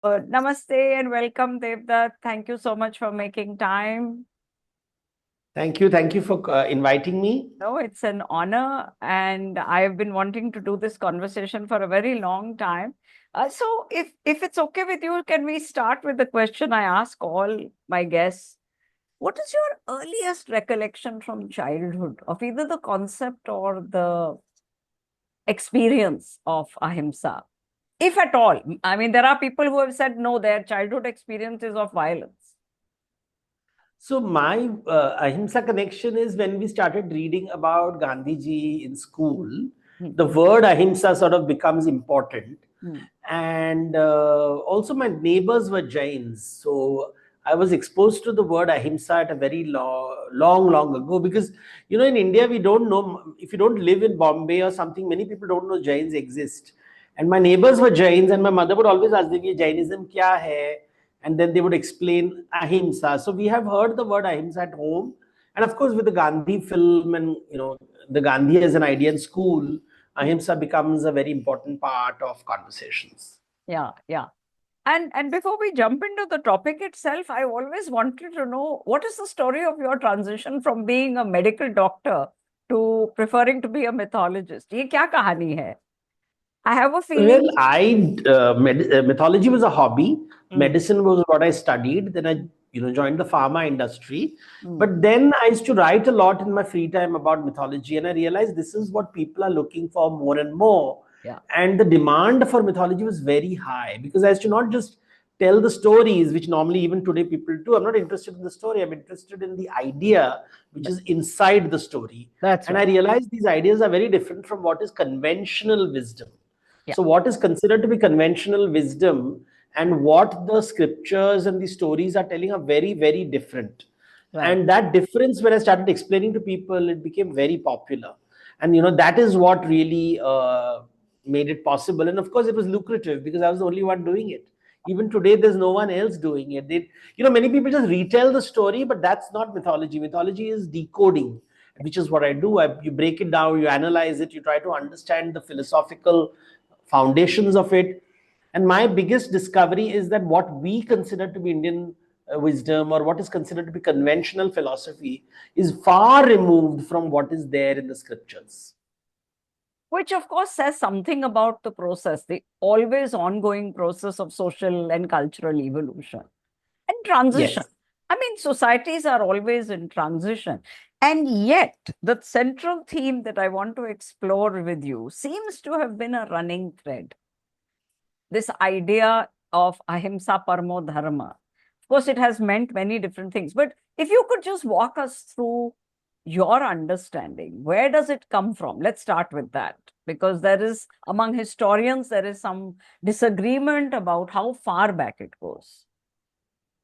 Namaste and welcome, Devdutt. Thank you so much for making time. Thank you. Thank you for inviting me. No, it's an honor, and I've been wanting to do this conversation for a very long time. So, if it's okay with you, can we start with the question I ask all my guests? What is your earliest recollection from childhood of either the concept or the experience of Ahimsa, if at all? I mean, there are people who have said no, their childhood experience is of violence. So my Ahimsa connection is when we started reading about Gandhiji in school, Hmm. the word Ahimsa sort of becomes important. Hmm. And also my neighbors were Jains. So I was exposed to the word Ahimsa at a very long ago because, in India, we don't know, if you don't live in Bombay or something, many people don't know Jains exist. And my neighbors were Jains and my mother would always ask them, Jainism kya hai? And then they would explain Ahimsa. So we have heard the word Ahimsa at home. And of course, with the Gandhi film and, the Gandhi as an idea in school, Ahimsa becomes a very important part of conversations. Yeah, yeah. And before we jump into the topic itself, I always wanted to know what is the story of your transition from being a medical doctor to preferring to be a mythologist? ये क्या कहानी है? I have a Well, feeling. mythology was a hobby. Mm, Medicine was what I studied. Then I, joined the pharma industry. mm, But then I used to write a lot in my free time about mythology, and I realized this is what people are looking for more and more. yeah, And the demand for mythology was very high because I used to not just tell the stories, which normally even today people do. I'm not interested in the story. I'm interested in the idea which th- is inside the story. that's And I right. realized these ideas are very different from what is conventional wisdom. Yeah, So, what is considered to be conventional wisdom and what the scriptures and the stories are telling are very, very different. right. And that difference, when I started explaining to people, it became very popular. And that is what really made it possible. And of course, it was lucrative because I was the only one doing it. Even today, there's no one else doing it. Many people just retell the story, but that's not mythology. Mythology is decoding, which is what I do. You break it down, you analyze it, you try to understand the philosophical foundations of it. And my biggest discovery is that what we consider to be Indian wisdom or what is considered to be conventional philosophy is far removed from what is there in the scriptures. Which of course says something about the process, the always ongoing process of social and cultural evolution and transition. Yes. I mean, societies are always in transition. And yet, the central theme that I want to explore with you seems to have been a running thread. This idea of ahimsa paramo dharma. Of course, it has meant many different things. But if you could just walk us through your understanding, where does it come from? Let's start with that. Because there is, among historians, there is some disagreement about how far back it goes.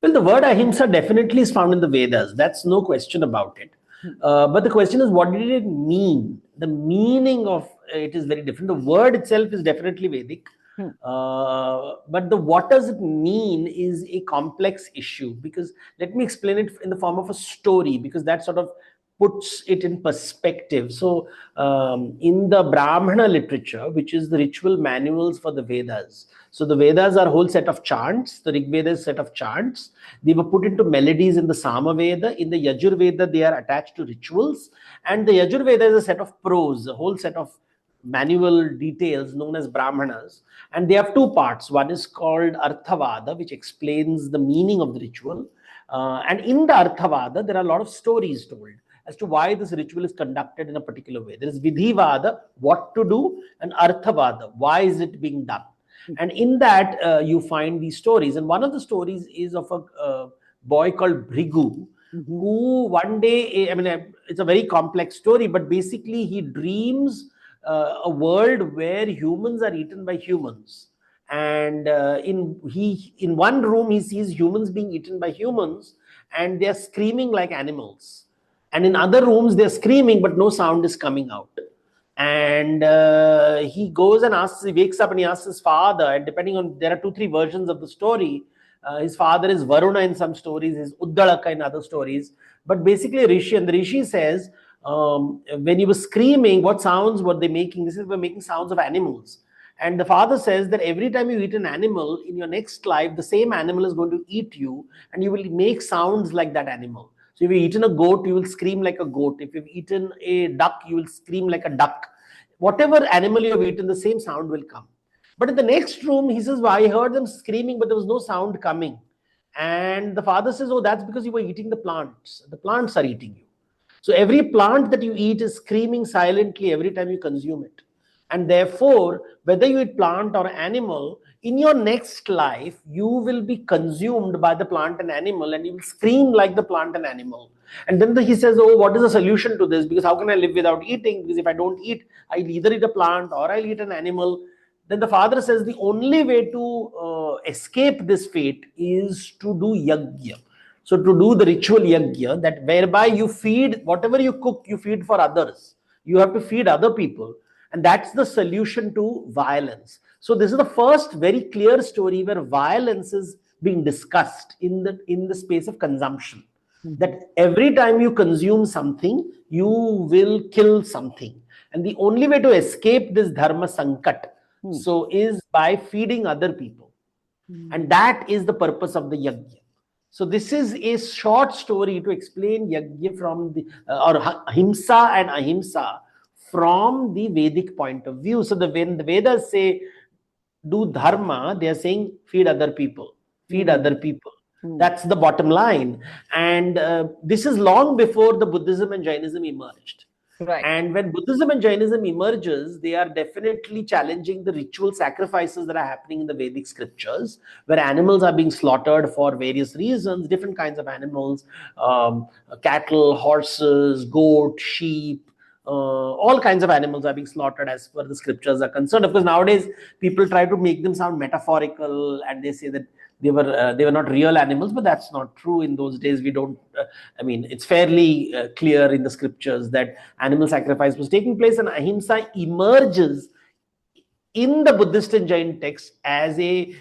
Well, the word ahimsa definitely is found in the Vedas. That's no question about it. Hmm. But the question is, what did it mean? The meaning of it is very different. The word itself is definitely Vedic. Hmm. But the what does it mean is a complex issue because let me explain it in the form of a story because that sort of puts it in perspective. So, in the Brahmana literature, which is the ritual manuals for the Vedas, so the Vedas are a whole set of chants. The Rig Veda is a set of chants. They were put into melodies in the Sama Veda. In the Yajur Veda, they are attached to rituals. And the Yajur Veda is a set of prose, a whole set of manual details known as Brahmanas. And they have two parts. One is called Arthavada, which explains the meaning of the ritual. And in the Arthavada, there are a lot of stories told as to why this ritual is conducted in a particular way. There is Vidhivada, what to do, and Arthavada, why is it being done. And in that, you find these stories. And one of the stories is of a boy called Bhrigu, Mhm. who one day, I mean, it's a very complex story, but basically he dreams a world where humans are eaten by humans. And in one room, he sees humans being eaten by humans, and they're screaming like animals. And in other rooms, they're screaming, but no sound is coming out. And he goes and asks, he wakes up and he asks his father, and depending on, there are two, three versions of the story. His father is Varuna in some stories, his Uddalaka in other stories. But basically, Rishi, and the Rishi says, when he was screaming, what sounds were they making? This is, we're making sounds of animals. And the father says that every time you eat an animal in your next life, the same animal is going to eat you, and you will make sounds like that animal. So if you've eaten a goat, you will scream like a goat. If you've eaten a duck, you will scream like a duck. Whatever animal you have eaten, the same sound will come. But in the next room, he says, well, I heard them screaming, but there was no sound coming. And the father says, oh, that's because you were eating the plants. The plants are eating you. So every plant that you eat is screaming silently every time you consume it. And therefore, whether you eat plant or animal, in your next life, you will be consumed by the plant and animal, and you will scream like the plant and animal. And then he says, oh, what is the solution to this? Because how can I live without eating? Because if I don't eat, I'll either eat a plant or I'll eat an animal. Then the father says the only way to escape this fate is to do yajna. So to do the ritual yajna, that whereby you feed whatever you cook, you feed for others. You have to feed other people. And that's the solution to violence. So this is the first very clear story where violence is being discussed in the space of consumption. That every time you consume something, you will kill something. And the only way to escape this dharma sankat so is by feeding other people. And that is the purpose of the yajna. So this is a short story to explain yajna from the or ahimsa and ahimsa from the Vedic point of view. So when the Vedas say do dharma, they are saying feed other people, feed other people. That's the bottom line. And this is long before the Buddhism and Jainism emerged. Right. And when Buddhism and Jainism emerges, they are definitely challenging the ritual sacrifices that are happening in the Vedic scriptures, where animals are being slaughtered for various reasons, different kinds of animals, cattle, horses, goat, sheep, all kinds of animals are being slaughtered as far as the scriptures are concerned. Of course, nowadays people try to make them sound metaphorical, and they say that they were not real animals, but that's not true. In those days, we don't. I mean, it's fairly clear in the scriptures that animal sacrifice was taking place, and ahimsa emerges in the Buddhist and Jain text as a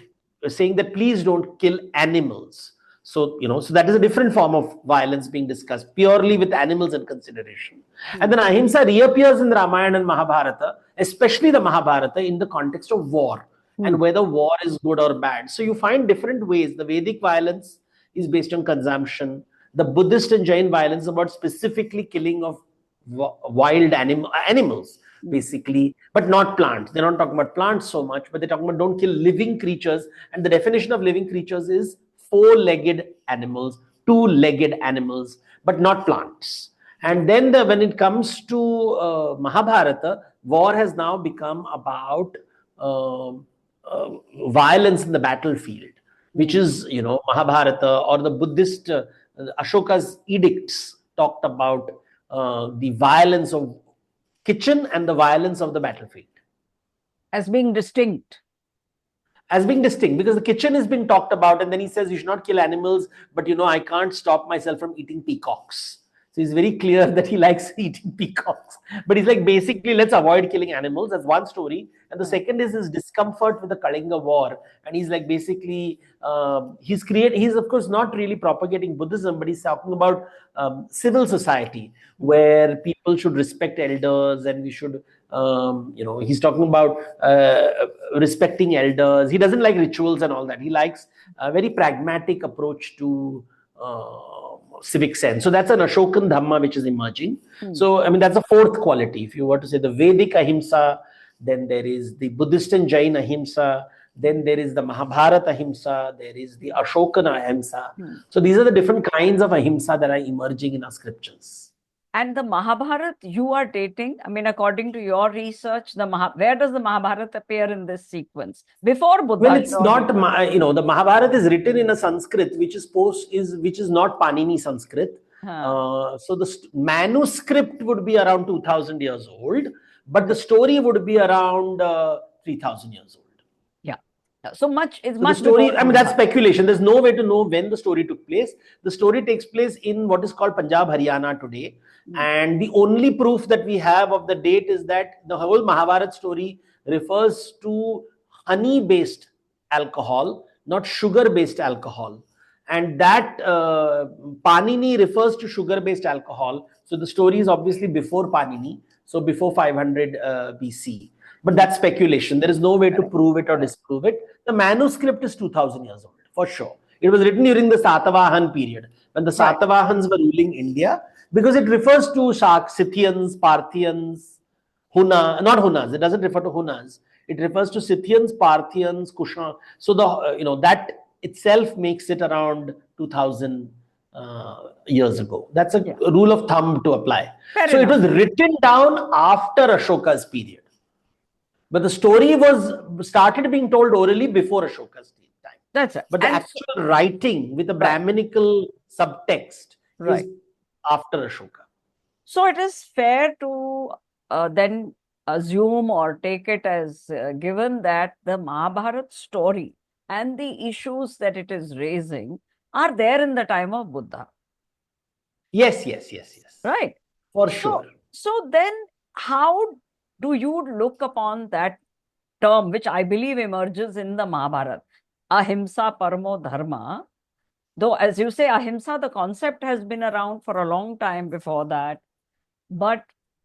saying that please don't kill animals. So, so that is a different form of violence being discussed purely with animals in consideration. And then ahimsa reappears in the Ramayana and Mahabharata, especially the Mahabharata, in the context of war and whether war is good or bad. So you find different ways. The Vedic violence is based on consumption. The Buddhist and Jain violence is about specifically killing of wild animals, basically, but not plants. They're not talking about plants so much, but they're talking about don't kill living creatures. And the definition of living creatures is four-legged animals, two-legged animals, but not plants. And then when it comes to Mahabharata, war has now become about violence in the battlefield, which is, Mahabharata or the Buddhist Ashoka's edicts talked about the violence of kitchen and the violence of the battlefield. As being distinct. As being distinct, because the kitchen is being talked about, and then he says you should not kill animals, but I can't stop myself from eating peacocks. So he's very clear that he likes eating peacocks. But he's like, basically, let's avoid killing animals. That's one story. And the second is his discomfort with the Kalinga war. And he's like, basically, he's of course not really propagating Buddhism, but he's talking about civil society where people should respect elders, and we should, he's talking about respecting elders. He doesn't like rituals and all that. He likes a very pragmatic approach to civic sense. So that's an Ashokan Dhamma which is emerging. So, I mean, that's the fourth quality. If you were to say the Vedic Ahimsa, then there is the Buddhist and Jain Ahimsa, then there is the Mahabharata Ahimsa, there is the Ashokan Ahimsa. So these are the different kinds of Ahimsa that are emerging in our scriptures. And the Mahabharata you are dating, I mean, according to your research, where does the Mahabharata appear in this sequence? Before Buddha? Well, it's not, the Mahabharata is written in a Sanskrit, which is not Panini Sanskrit. So the manuscript would be around 2000 years old, but the story would be around 3000 years old. So much is much. The story, I mean, that's speculation. There's no way to know when the story took place. The story takes place in what is called Punjab, Haryana today. And the only proof that we have of the date is that the whole Mahabharata story refers to honey-based alcohol, not sugar-based alcohol. And that Panini refers to sugar-based alcohol. So the story is obviously before Panini, so before 500 BC. But that's speculation. There is no way to Correct. prove it or disprove it. The manuscript is 2000 years old, for sure. It was written during the Satavahan period, when the Right. Satavahans were ruling India, because it refers to Scythians, Parthians, not Hunas. It doesn't refer to Hunas. It refers to Scythians, Parthians, Kushan. So that itself makes it around 2000 years ago. That's a Yeah. rule of thumb to apply. Fair So it enough. was written down after Ashoka's period. But the story was started being told orally before Ashoka's time. That's it. But the And so, actual writing with a right. Brahminical subtext is Right. after Ashoka. So it is fair to then assume or take it as given that the Mahabharat story and the issues that it is raising are there in the time of Buddha. Yes, yes, yes, yes. Right. For sure. So then how do you look upon that term, which I believe emerges in the Mahabharata, Ahimsa Paramo Dharma? Though, as you say, Ahimsa, the concept has been around for a long time before that.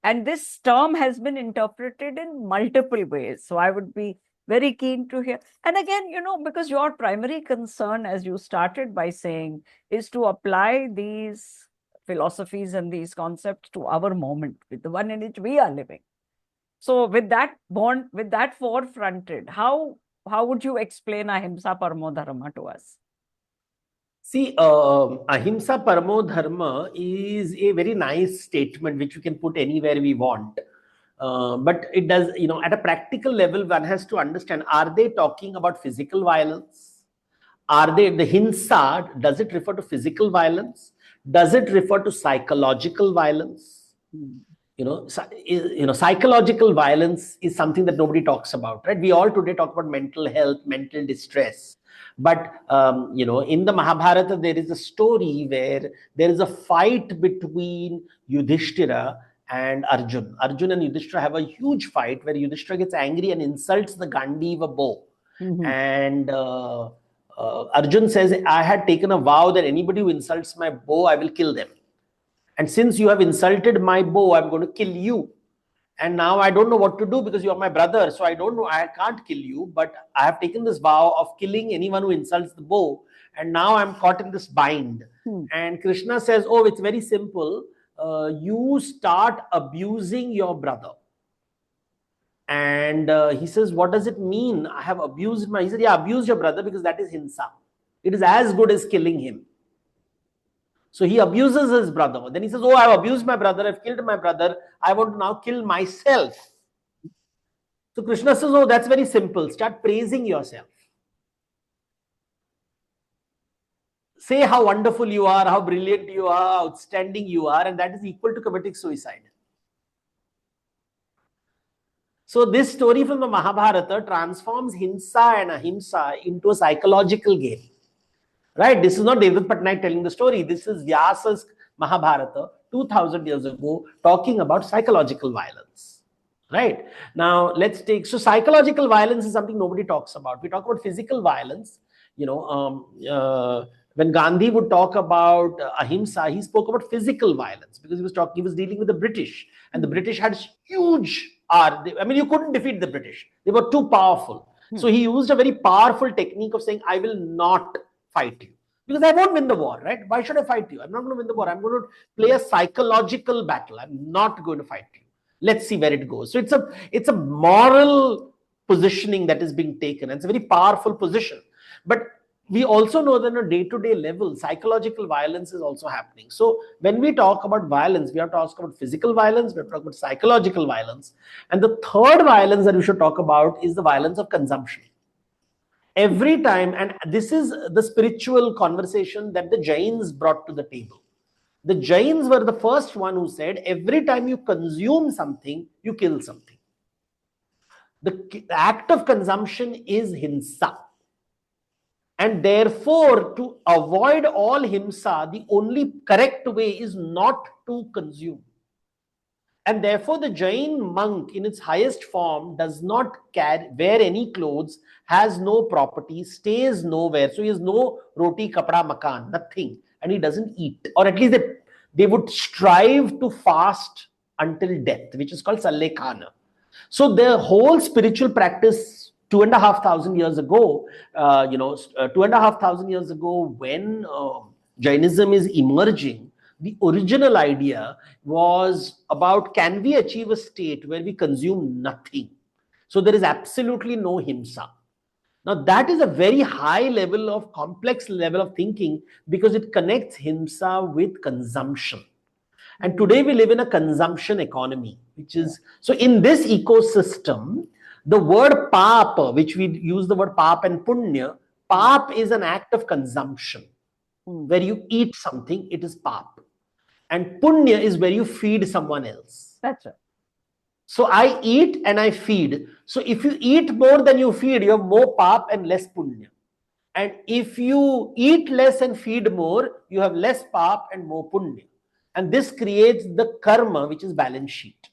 And this term has been interpreted in multiple ways. So I would be very keen to hear. And again, because your primary concern, as you started by saying, is to apply these philosophies and these concepts to our moment, with the one in which we are living. So with that forefronted, how would you explain Ahimsa Paramo Dharma to us? See, Ahimsa Paramo Dharma is a very nice statement which we can put anywhere we want. But it does, at a practical level, one has to understand, are they talking about physical violence? Are they, the Hinsa, does it refer to physical violence? Does it refer to psychological violence? Psychological violence is something that nobody talks about, right? We all today talk about mental health, mental distress. But, in the Mahabharata, there is a story where there is a fight between Yudhishthira and Arjun. Arjun and Yudhishthira have a huge fight where Yudhishthira gets angry and insults the Gandiva bow. And Arjun says, I had taken a vow that anybody who insults my bow, I will kill them. And since you have insulted my bow, I'm going to kill you. And now I don't know what to do because you are my brother. So I don't know, I can't kill you, but I have taken this vow of killing anyone who insults the bow. And now I'm caught in this bind. And Krishna says, oh, it's very simple. You start abusing your brother. And he says, what does it mean? I have abused he said, yeah, abuse your brother because that is Hinsa. It is as good as killing him. So he abuses his brother. Then he says, oh, I've abused my brother. I've killed my brother. I want to now kill myself. So Krishna says, oh, that's very simple. Start praising yourself. Say how wonderful you are, how brilliant you are, how outstanding you are, and that is equal to committing suicide. So this story from the Mahabharata transforms Hinsa and Ahimsa into a psychological game. Right? This is not Devdutt Pattanaik telling the story. This is Vyasa's Mahabharata 2000 years ago talking about psychological violence. Right? Now, so psychological violence is something nobody talks about. We talk about physical violence. When Gandhi would talk about Ahimsa, he spoke about physical violence because he was dealing with the British. And the British had huge you couldn't defeat the British. They were too powerful. So he used a very powerful technique of saying, I will not fight you because I won't win the war, right? Why should I fight you? I'm not going to win the war. I'm going to play a psychological battle. I'm not going to fight you. Let's see where it goes. So it's a moral positioning that is being taken. It's a very powerful position. But we also know that on a day-to-day level, psychological violence is also happening. So when we talk about violence, we have to talk about physical violence, we have to talk about psychological violence. And the third violence that we should talk about is the violence of consumption. Every time, and this is the spiritual conversation that the Jains brought to the table. The Jains were the first one who said, every time you consume something, you kill something. The act of consumption is Hinsa. And therefore, to avoid all Himsa, the only correct way is not to consume. And therefore, the Jain monk in its highest form does not wear any clothes, has no property, stays nowhere. So he has no roti, kapda, makan, nothing. And he doesn't eat. Or at least they would strive to fast until death, which is called Sallekhana. So the whole spiritual practice 2,500 years ago, 2,500 years ago, when Jainism is emerging, the original idea was about, can we achieve a state where we consume nothing? So there is absolutely no himsa. Now that is a very high level of complex level of thinking, because it connects himsa with consumption. And today we live in a consumption economy, which is, so in this ecosystem, the word pap, which we use the word pap and punya, pap is an act of consumption. Where you eat something, it is pap. And punya is where you feed someone else. That's right. So I eat and I feed. So if you eat more than you feed, you have more pap and less punya. And if you eat less and feed more, you have less pap and more punya. And this creates the karma, which is balance sheet.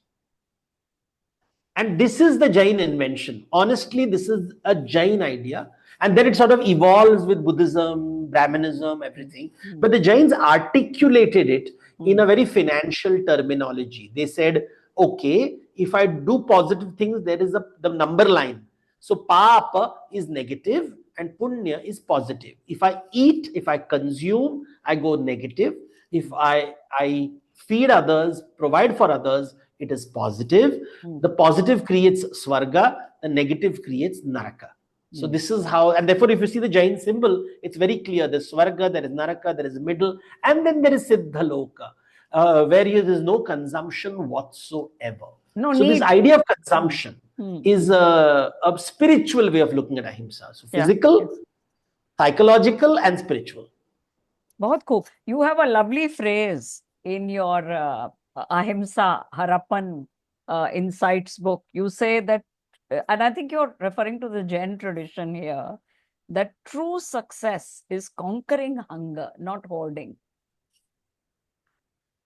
And this is the Jain invention. Honestly, this is a Jain idea. And then it sort of evolves with Buddhism, Brahmanism, everything. But the Jains articulated it in a very financial terminology. They said, okay, if I do positive things, there is the number line. So papa is negative and punya is positive. If I eat, if I consume, I go negative. If I feed others, provide for others, it is positive. The positive creates swarga, the negative creates naraka. So this is how, and therefore if you see the Jain symbol, it's very clear. There's swarga, there is naraka, there is middle, and then there is siddhaloka, where there is no consumption whatsoever. No So this need. idea of consumption is a spiritual way of looking at ahimsa. So physical, psychological, and spiritual. Bahut khoob. You have a lovely phrase in your Ahimsa Harappan Insights book. You say that, and I think you're referring to the Jain tradition here, that true success is conquering hunger, not hoarding.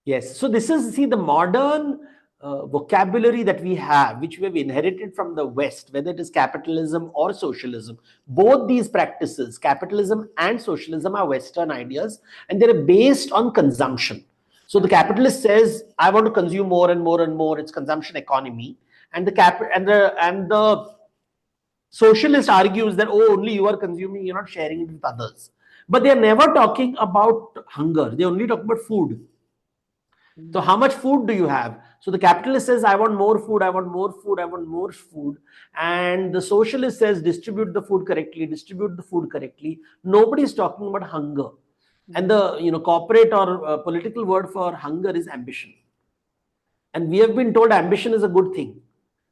Yes. So this is, see, the modern vocabulary that we have, which we have inherited from the West, whether it is capitalism or socialism. Both these practices, capitalism and socialism, are Western ideas, and they're based on consumption. So the capitalist says, I want to consume more and more and more. It's consumption economy. And the socialist argues that, oh, only you are consuming, you're not sharing it with others. But they're never talking about hunger. They only talk about food. So how much food do you have? So the capitalist says, I want more food, I want more food, I want more food. And the socialist says, distribute the food correctly, distribute the food correctly. Nobody is talking about hunger. And the corporate or political word for hunger is ambition. And we have been told ambition is a good thing.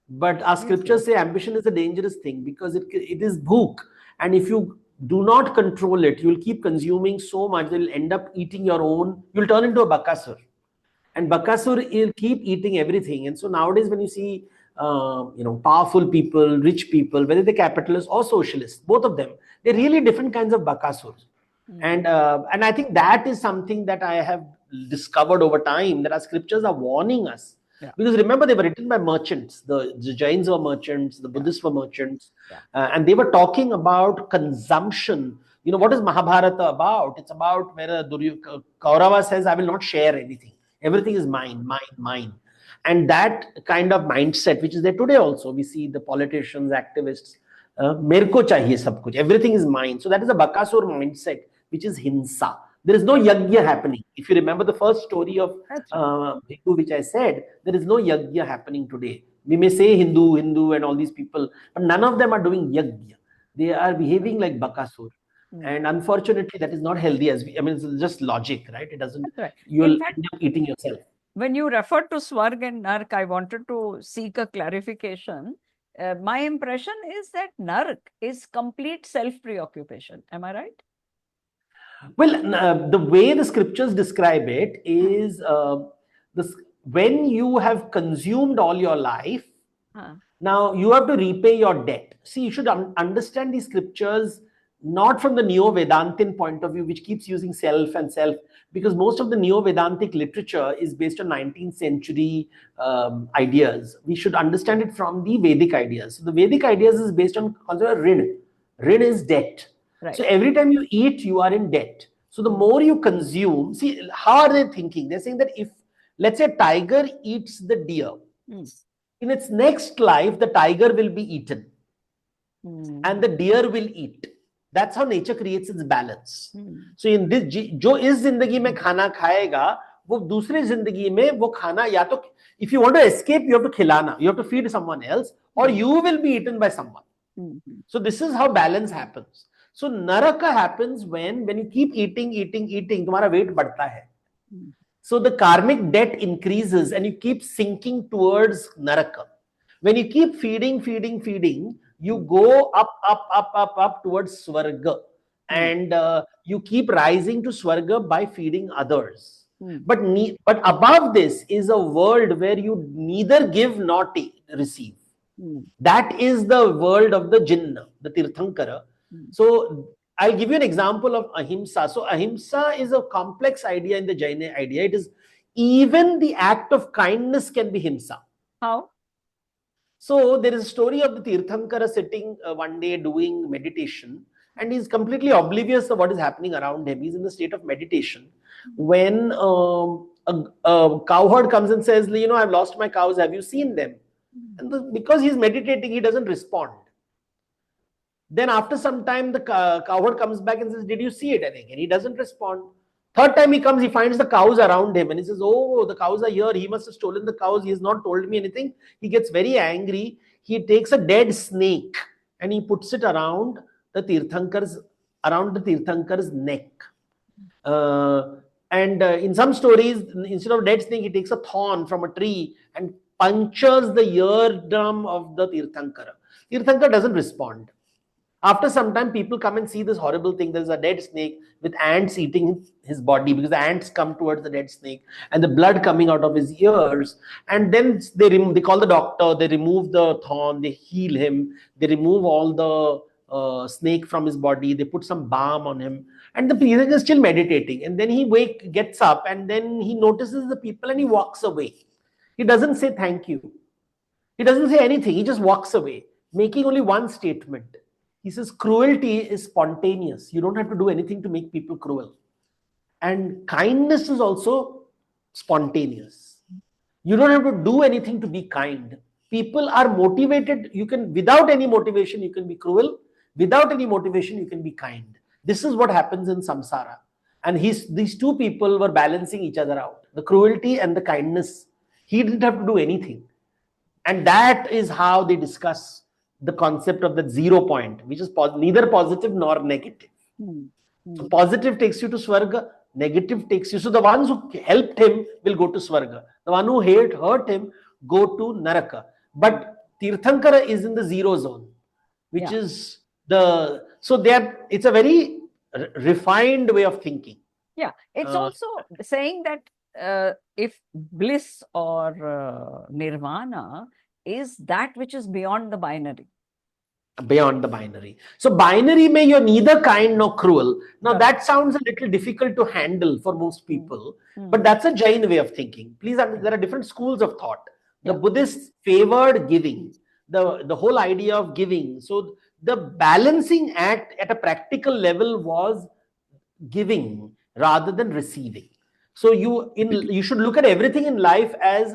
But our scriptures say ambition is a dangerous thing, because it is bhuk. And if you do not control it, you'll keep consuming so much that you'll end up eating your own, you'll turn into a bakasur. And bakasur will keep eating everything. And so nowadays, when you see powerful people, rich people, whether they're capitalists or socialists, both of them, they're really different kinds of bakasurs. And I think that is something that I have discovered over time, that our scriptures are warning us. Because remember, they were written by merchants. The Jains were merchants, the Buddhists were merchants, and they were talking about consumption. What is Mahabharata about? It's about where Kaurava says, I will not share anything. Everything is mine, mine, mine. And that kind of mindset, which is there today also, we see the politicians, activists, mere ko chahiye sab kuch, everything is mine. So that is a Bakasur mindset, which is Himsa. There is no yajna happening. If you remember the first story of Hindu, which I said, there is no yajna happening today. We may say Hindu, and all these people, but none of them are doing yajna. They are behaving like Bakasur. And unfortunately, that is not healthy. It's just logic, right? It doesn't, you'll end up eating yourself. When you referred to Swarg and Nark, I wanted to seek a clarification. My impression is that Nark is complete self-preoccupation. Am I right? Well, the way the scriptures describe it is when you have consumed all your life, now you have to repay your debt. See, you should understand these scriptures not from the Neo-Vedantin point of view, which keeps using self and self, because most of the Neo-Vedantic literature is based on 19th century ideas. We should understand it from the Vedic ideas. So the Vedic ideas is based on concept of rin. Rin is debt. Right. So every time you eat, you are in debt. So the more you consume, see, how are they thinking? They're saying that if, let's say, a tiger eats the deer, In its next life, the tiger will be eaten and the deer will eat. That's how nature creates its balance. So in this, जो इस जिंदगी में खाना खाएगा, वो दूसरी जिंदगी में वो खाना या तो, if you want to escape, you have to खिलाना, you have to feed someone else, or you will be eaten by someone. So this is how balance happens. So naraka happens when you keep eating, तुम्हारा weight बढ़ता है. So the karmic debt increases and you keep sinking towards naraka. When you keep feeding, you go up towards Swarga. And you keep rising to Swarga by feeding others. But above this is a world where you neither give nor receive. That is the world of the Jinna, the Tirthankara. So I'll give you an example of Ahimsa. So Ahimsa is a complex idea in the Jaina idea. It is even the act of kindness can be Himsa. How? So there is a story of the Tirthankara sitting one day doing meditation, and he's completely oblivious of what is happening around him. He's in the state of meditation when a cowherd comes and says, I've lost my cows. Have you seen them? And because he's meditating, he doesn't respond. Then after some time, the cowherd comes back and says, did you see it? And again, he doesn't respond. Third time he comes, he finds the cows around him and he says, oh, the cows are here. He must have stolen the cows. He has not told me anything. He gets very angry. He takes a dead snake and he puts it around the Tirthankar's neck. In some stories, instead of dead snake, he takes a thorn from a tree and punctures the eardrum of the Tirthankara. Tirthankara doesn't respond. After some time, people come and see this horrible thing. There's a dead snake with ants eating his body because the ants come towards the dead snake and the blood coming out of his ears. And then they call the doctor, they remove the thorn, they heal him, they remove all the snake from his body, they put some balm on him. And the person is still meditating. And then he gets up and then he notices the people and he walks away. He doesn't say thank you. He doesn't say anything. He just walks away, making only one statement. He says, cruelty is spontaneous. You don't have to do anything to make people cruel. And kindness is also spontaneous. You don't have to do anything to be kind. People are motivated. Without any motivation, you can be cruel. Without any motivation, you can be kind. This is what happens in samsara. And these two people were balancing each other out. The cruelty and the kindness. He didn't have to do anything. And that is how they discuss the concept of the 0 point, which is neither positive nor negative. So positive takes you to Swarga, negative takes you. So the ones who helped him will go to Swarga. The one who hurt him go to Naraka. But Tirthankara is in the 0 zone, which is it's a very refined way of thinking. Yeah, it's also saying that if bliss or nirvana is that which is beyond the binary. Beyond the binary. So binary may you're neither kind nor cruel. Now that sounds a little difficult to handle for most people, but that's a Jain way of thinking. Please, there are different schools of thought. The Buddhists favored giving, the whole idea of giving. So the balancing act at a practical level was giving rather than receiving. So you should look at everything in life as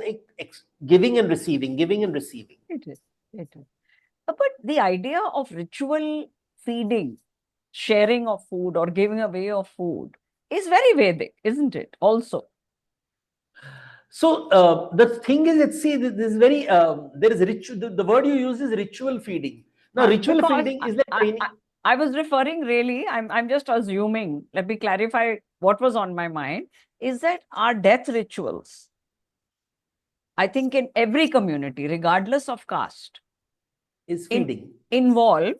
giving and receiving, giving and receiving. It is. But the idea of ritual feeding, sharing of food or giving away of food is very Vedic, isn't it? Also. So the thing is, this is very, there is ritual, the word you use is ritual feeding. Now, ritual feeding is like training. I was referring really, I'm just assuming, let me clarify what was on my mind, is that our death rituals, I think in every community, regardless of caste, is feeding. Involved,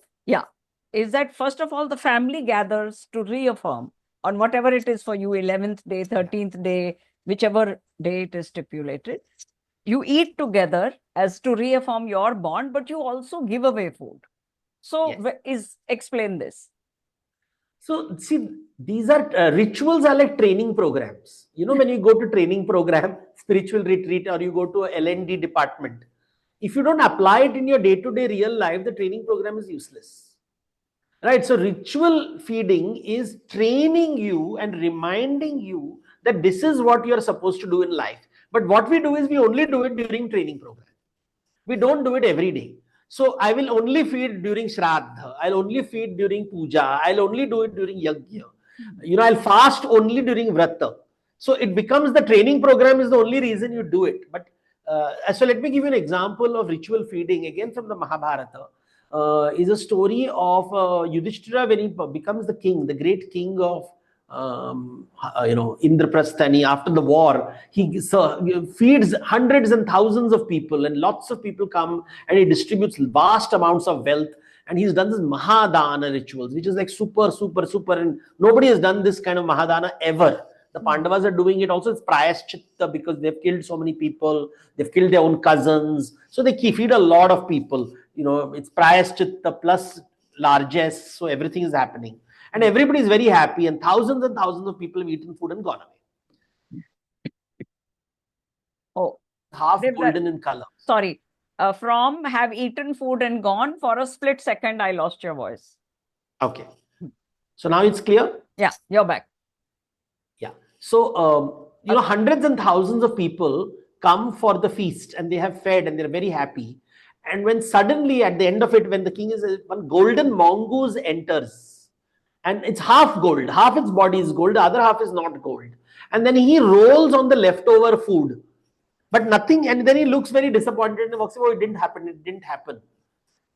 is that first of all, the family gathers to reaffirm on whatever it is for you, 11th day, 13th day, whichever day it is stipulated. You eat together as to reaffirm your bond, but you also give away food. So explain this. So see, these are rituals are like training programs. When you go to training program, spiritual retreat, or you go to a L&D department, if you don't apply it in your day-to-day real life, the training program is useless. Right? So ritual feeding is training you and reminding you that this is what you're supposed to do in life. But what we do is we only do it during training program. We don't do it every day. So I will only feed during Shraddha. I'll only feed during Puja. I'll only do it during Yajna. I'll fast only during Vrata. So it becomes the training program is the only reason you do it. But so let me give you an example of ritual feeding again from the Mahabharata. Is a story of Yudhishthira when he becomes the king, the great king of Indraprasthani. After the war, he feeds hundreds and thousands of people, and lots of people come, and he distributes vast amounts of wealth. And he's done this Mahadana rituals, which is like super, super, super, and nobody has done this kind of Mahadana ever. The Pandavas are doing it also. It's Prayaschitta because they've killed so many people. They've killed their own cousins. So they feed a lot of people. It's Prayaschitta plus largesse. So everything is happening. And everybody is very happy. And thousands of people have eaten food and gone away. Oh, half golden in color. Sorry. From have eaten food and gone, for a split second, I lost your voice. Okay. So now it's clear? Yeah, you're back. Yeah. So, hundreds and thousands of people come for the feast and they have fed and they're very happy. And when suddenly at the end of it, when the king is, one golden mongoose enters and it's half gold, half its body is gold, the other half is not gold. And then he rolls on the leftover food, but nothing. And then he looks very disappointed and walks away. Oh, it didn't happen. It didn't happen.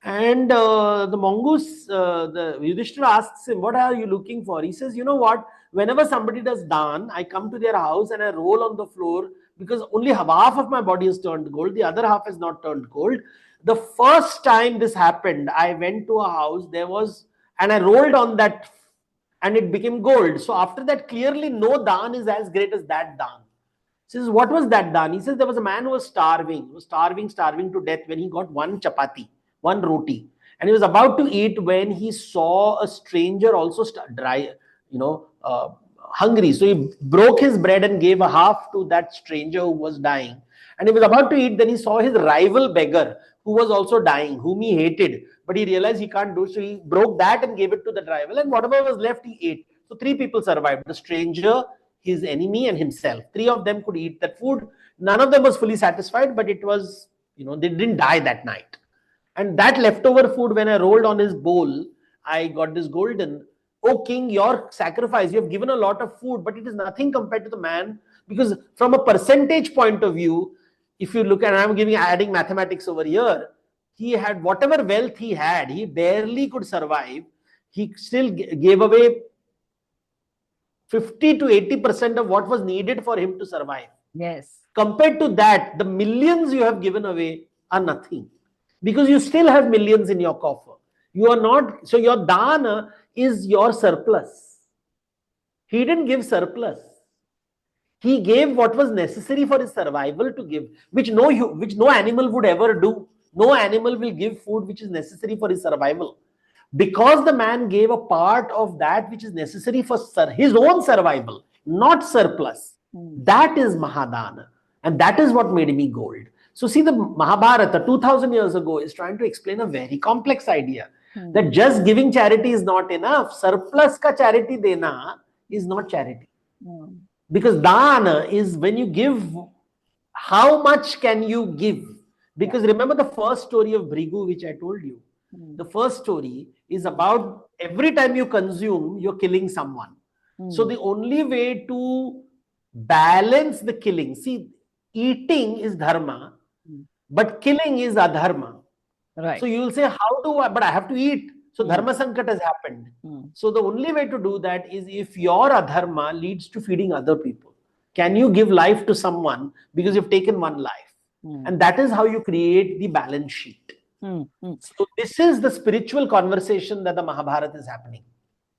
And the mongoose, the Yudhishthira asks him, what are you looking for? He says, you know what? Whenever somebody does dan, I come to their house and I roll on the floor because only half of my body is turned gold. The other half is not turned gold. The first time this happened, I went to a house, and I rolled on that and it became gold. So after that, clearly no dan is as great as that dan. He says, what was that dan? He says, there was a man who was starving to death when he got one chapati, one roti. And he was about to eat when he saw a stranger also hungry. So he broke his bread and gave a half to that stranger who was dying. And he was about to eat, then he saw his rival beggar who was also dying, whom he hated. But he realized he can't do so. He broke that and gave it to the rival. And whatever was left, he ate. So 3 people survived. The stranger, his enemy, and himself. 3 of them could eat that food. None of them was fully satisfied, but it was, they didn't die that night. And that leftover food, when I rolled on his bowl, I got this golden. Oh king, your sacrifice, you have given a lot of food, but it is nothing compared to the man. Because from a percentage point of view, if you look at, I'm adding mathematics over here, he had whatever wealth he had, he barely could survive. He still gave away 50 to 80% of what was needed for him to survive. Yes. Compared to that, the millions you have given away are nothing. Because you still have millions in your coffer. You are not, so your dana is your surplus. He didn't give surplus. He gave what was necessary for his survival to give, which no animal would ever do. No animal will give food which is necessary for his survival. Because the man gave a part of that which is necessary for his own survival, not surplus. That is Mahadana. And that is what made me gold. So see, the Mahabharata 2000 years ago is trying to explain a very complex idea. That just giving charity is not enough. Surplus ka charity dena is not charity. Because dana is when you give, how much can you give? Because remember the first story of Brigu, which I told you. The first story is about every time you consume, you're killing someone. So the only way to balance the killing, see, eating is dharma, but killing is adharma. Right. So you will say, how do I, but I have to eat. So dharma sankat has happened. So the only way to do that is if your adharma leads to feeding other people. Can you give life to someone because you've taken one life? And that is how you create the balance sheet. So this is the spiritual conversation that the Mahabharata is happening.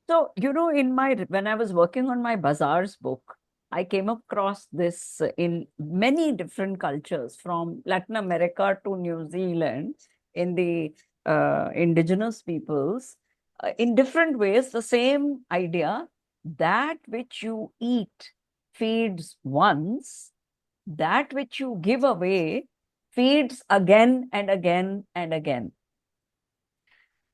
So, when I was working on my bazaars book, I came across this in many different cultures, from Latin America to New Zealand, in the indigenous peoples, in different ways, the same idea: that which you eat feeds once, that which you give away feeds again and again and again.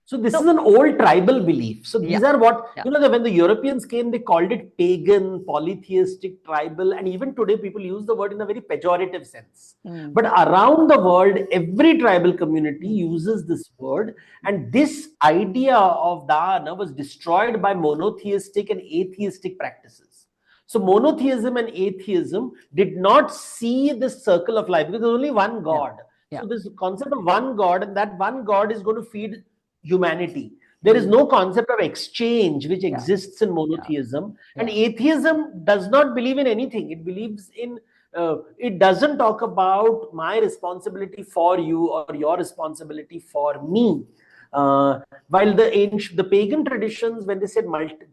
So this is So, an old tribal belief. So yeah, these are what, yeah. when the Europeans came, they called it pagan, polytheistic, tribal, and even today people use the word in a very pejorative sense. Mm, But around the world, every tribal community mm, uses this word, and this idea of dana was destroyed by monotheistic and atheistic practices. So monotheism and atheism did not see this circle of life because there's only one yeah, God. yeah. So this concept of one God, and that one God is going to feed humanity. There is Mm, no concept of exchange which yeah, exists in yeah, monotheism. And yeah. atheism does not believe in anything. It believes in, it doesn't talk about my responsibility for you or your responsibility for me. While the pagan traditions, when they said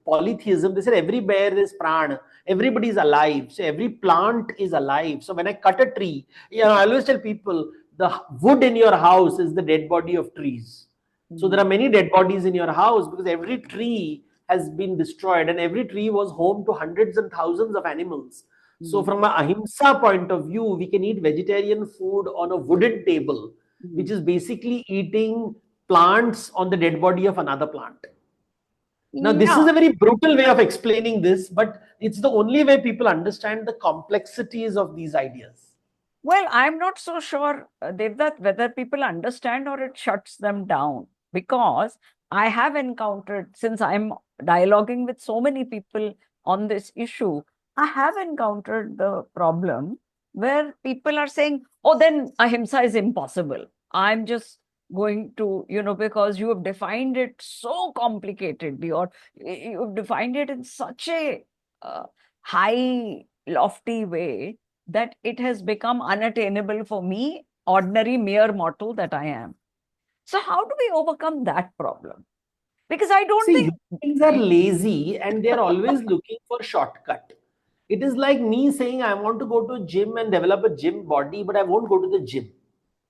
polytheism, they said every bear is prana, everybody is alive, so every plant is alive. So when I cut a tree, I always tell people the wood in your house is the dead body of trees. So there Mm, are many dead bodies in your house because every tree has been destroyed, and every tree was home to hundreds and thousands of animals. So mm, from an ahimsa point of view, we can eat vegetarian food on a wooden table, which mm. is basically eating plants on the dead body of another plant. Now, this is Yeah. a very brutal way of explaining this, but it's the only way people understand the complexities of these ideas. Well, I'm not so sure, Devdutt, whether people understand or it shuts them down. Because I have encountered, since I'm dialoguing with so many people on this issue, I have encountered the problem where people are saying, oh, then ahimsa is impossible. I'm just going to, because you have defined it so complicatedly, or you've defined it in such a uh, high, lofty way that it has become unattainable for me, ordinary mere mortal that I am. So, how do we overcome that problem? Because I don't See, think. human beings are lazy and they're always looking for shortcut. It is like me saying I want to go to a gym and develop a gym body, but I won't go to the gym.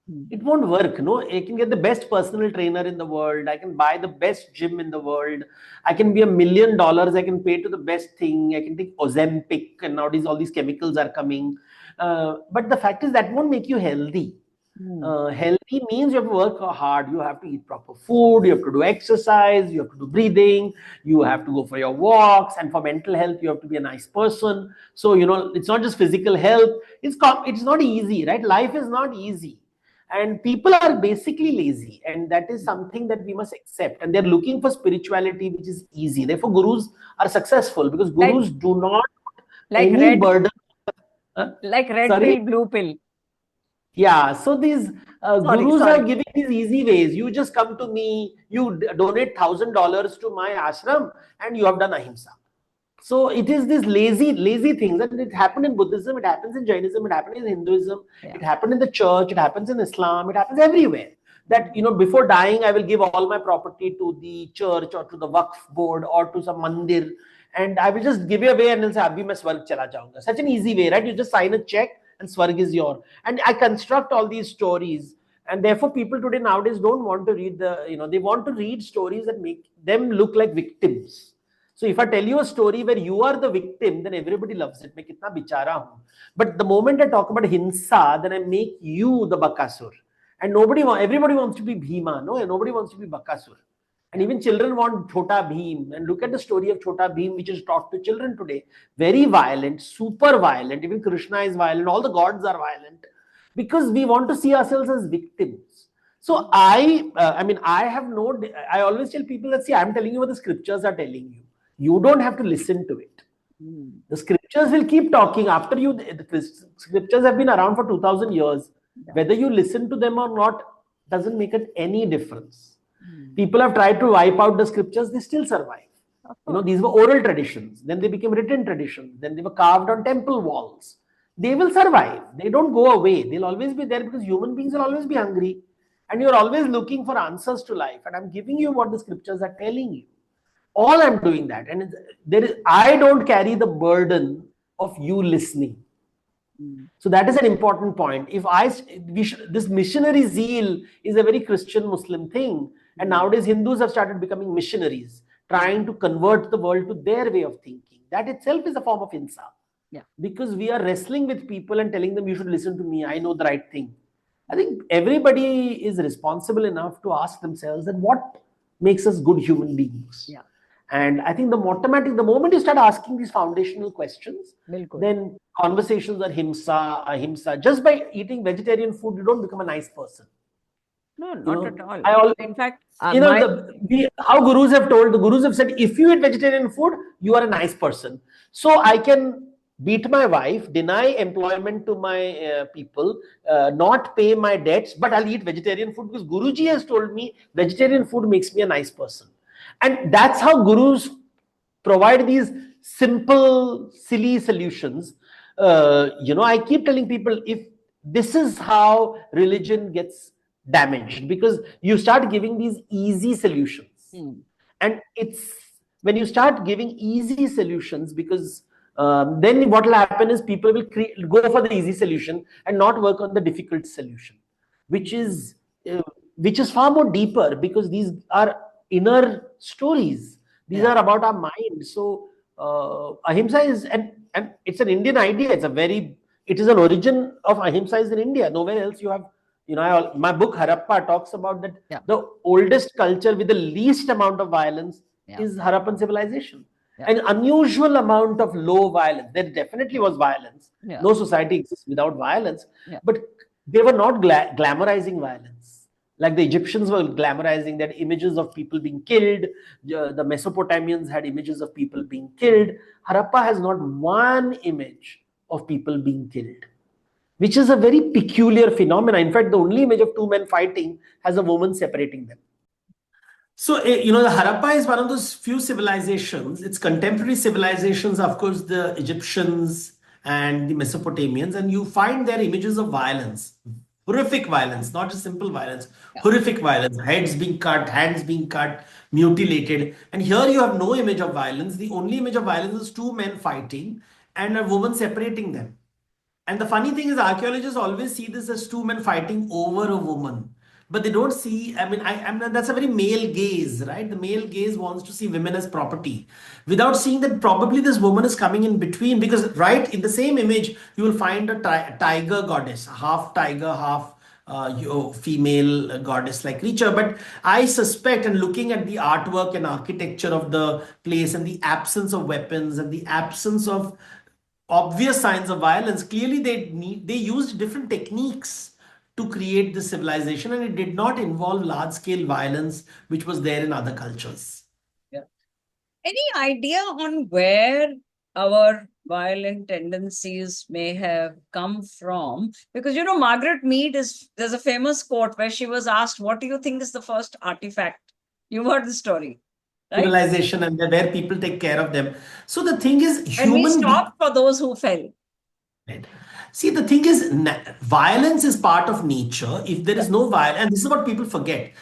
Hmm, It won't work. No, I can get the best personal trainer in the world. I can buy the best gym in the world. I can be $1 million. I can pay to the best thing. I can take Ozempic, and nowadays all these chemicals are coming. But the fact is that won't make you healthy. hmm, Healthy means you have to work hard, you have to eat proper food, you have to do exercise, you have to do breathing, you have to go for your walks, and for mental health you have to be a nice person. So it's not just physical health. It's not easy, right? Life is not easy, and people are basically lazy, and that is something that we must accept, and they're looking for spirituality which is easy. Therefore gurus are successful because like gurus do not put like any red, burden. Huh? like red Sorry. pill, blue pill. Yeah, so these Sorry, gurus are sorry. giving these easy ways. You just come to me, you donate $1,000 to my ashram, and you have done ahimsa. So it is this lazy things, and it happened in Buddhism, it happens in Jainism, it happened in Hinduism, Yeah. it happened in the church, it happens in Islam, it happens everywhere. That Hmm, before dying, I will give all my property to the church or to the Waqf board or to some mandir, and I will just give it away and then say, "Abhi main swarg chala jaunga." Such an easy way, right? You just sign a check and swarg is your. And I construct all these stories, and therefore people today nowadays don't want to read they want to read stories that make them look like victims. So if I tell you a story where you are the victim, then everybody loves it. मैं कितना बिचारा हूँ. But the moment I talk about hinsa, then I make you the Bakasur. And everybody wants to be Bhima, no? And nobody wants to be Bakasur. And yeah. even children want Chota Bheem. And look at the story of Chota Bheem, which is taught to children today. Very violent, super violent. Even Krishna is violent. All the gods are violent because we want to see ourselves as victims. So I have no. I always tell people that, see, I'm telling you what the scriptures are telling you. You don't have to listen to it. Hmm, The scriptures will keep talking after you. The scriptures have been around for 2000 years. yeah. Whether you listen to them or not doesn't make it any difference. Hmm, People have tried to wipe out the scriptures, they still survive. of course. These were oral traditions, then they became written traditions, then they were carved on temple walls. They will survive, they don't go away, they'll always be there because human beings will always be hungry, and you're always looking for answers to life. And I'm giving you what the scriptures are telling you. All I'm doing that, and I don't carry the burden of you listening. Hmm, So that is an important point. If I this missionary zeal is a very Christian Muslim thing, and hmm, nowadays Hindus have started becoming missionaries, hmm, trying to convert the world to their way of thinking. That itself is a form of hinsa, yeah. because we are wrestling with people and telling them, you should listen to me, I know the right thing. I think everybody is responsible enough to ask themselves that makes us good human beings. Yeah. And I think the moment you start asking these foundational questions, Bilkul. then conversations are himsa, ahimsa. Just by eating vegetarian food, you don't become a nice person. No, You not know, at all. I all In fact, my how the gurus have said, if you eat vegetarian food, you are a nice person. So I can beat my wife, deny employment to my people, not pay my debts, but I'll eat vegetarian food because Guruji has told me vegetarian food makes me a nice person. And that's how gurus provide these simple, silly solutions. I keep telling people, if this is how religion gets damaged, because you start giving these easy solutions. And it's when you start giving easy solutions, because then what will happen is people will go for the easy solution and not work on the difficult solution, which is uh, which is far more deeper, because these are inner stories. These yeah. are about our mind. So ahimsa is, and it's an Indian idea. It is an origin of ahimsa is in India. Nowhere else you have. My book Harappa talks about that. Yeah. The oldest culture with the least amount of violence Yeah. is Harappan civilization. Yeah. An unusual amount of low violence. There definitely was violence. Yeah. No society exists without violence. Yeah. But they were not glamorizing violence. Like the Egyptians were glamorizing that images of people being killed. The Mesopotamians had images of people being killed. Harappa has not one image of people being killed, which is a very peculiar phenomenon. In fact, the only image of two men fighting has a woman separating them. So, the Harappa is one of those few civilizations. It's contemporary civilizations, of course, the Egyptians and the Mesopotamians, and you find their images of violence, horrific violence, not just simple violence, Yeah. horrific violence, heads being cut, hands being cut, mutilated. And here you have no image of violence. The only image of violence is two men fighting and a woman separating them. And the funny thing is, archaeologists always see this as two men fighting over a woman. But they don't see, that's a very male gaze, right? The male gaze wants to see women as property without seeing that probably this woman is coming in between. Because, right, in the same image, you will find a tiger goddess, half tiger, half female goddess like creature. But I suspect, and looking at the artwork and architecture of the place and the absence of weapons and the absence of obvious signs of violence, clearly they used different techniques to create this civilization, and it did not involve large scale violence which was there in other cultures. Yeah. Any idea on where our violent tendencies may have come from? Because, Margaret Mead there's a famous quote where she was asked, what do you think is the first artifact? You've heard the story, right? Civilization, and where people take care of them. So the thing is, And we human stopped for those who fell. Right. See, the thing is, violence is part of nature. If there is no violence, and this is what people forget,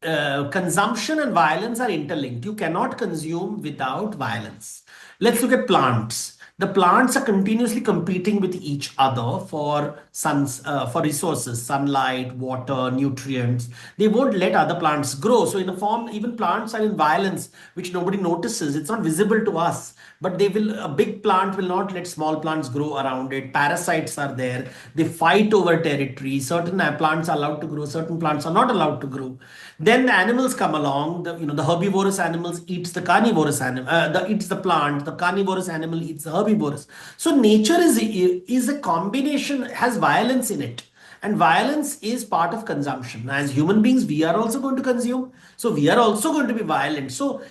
consumption and violence are interlinked. You cannot consume without violence. Let's look at plants. The plants are continuously competing with each other for resources, sunlight, water, nutrients. They won't let other plants grow. So in a form, even plants are in violence, which nobody notices. It's not visible to us, but a big plant will not let small plants grow around it. Parasites are there. They fight over territory. Certain plants are allowed to grow, certain plants are not allowed to grow. Then the animals come along. The herbivorous animals eats the carnivorous animal. Eats the plant. The carnivorous animal eats the herbivorous. So nature is a combination. Has violence in it. And violence is part of consumption. As human beings, we are also going to consume. So we are also going to be violent. So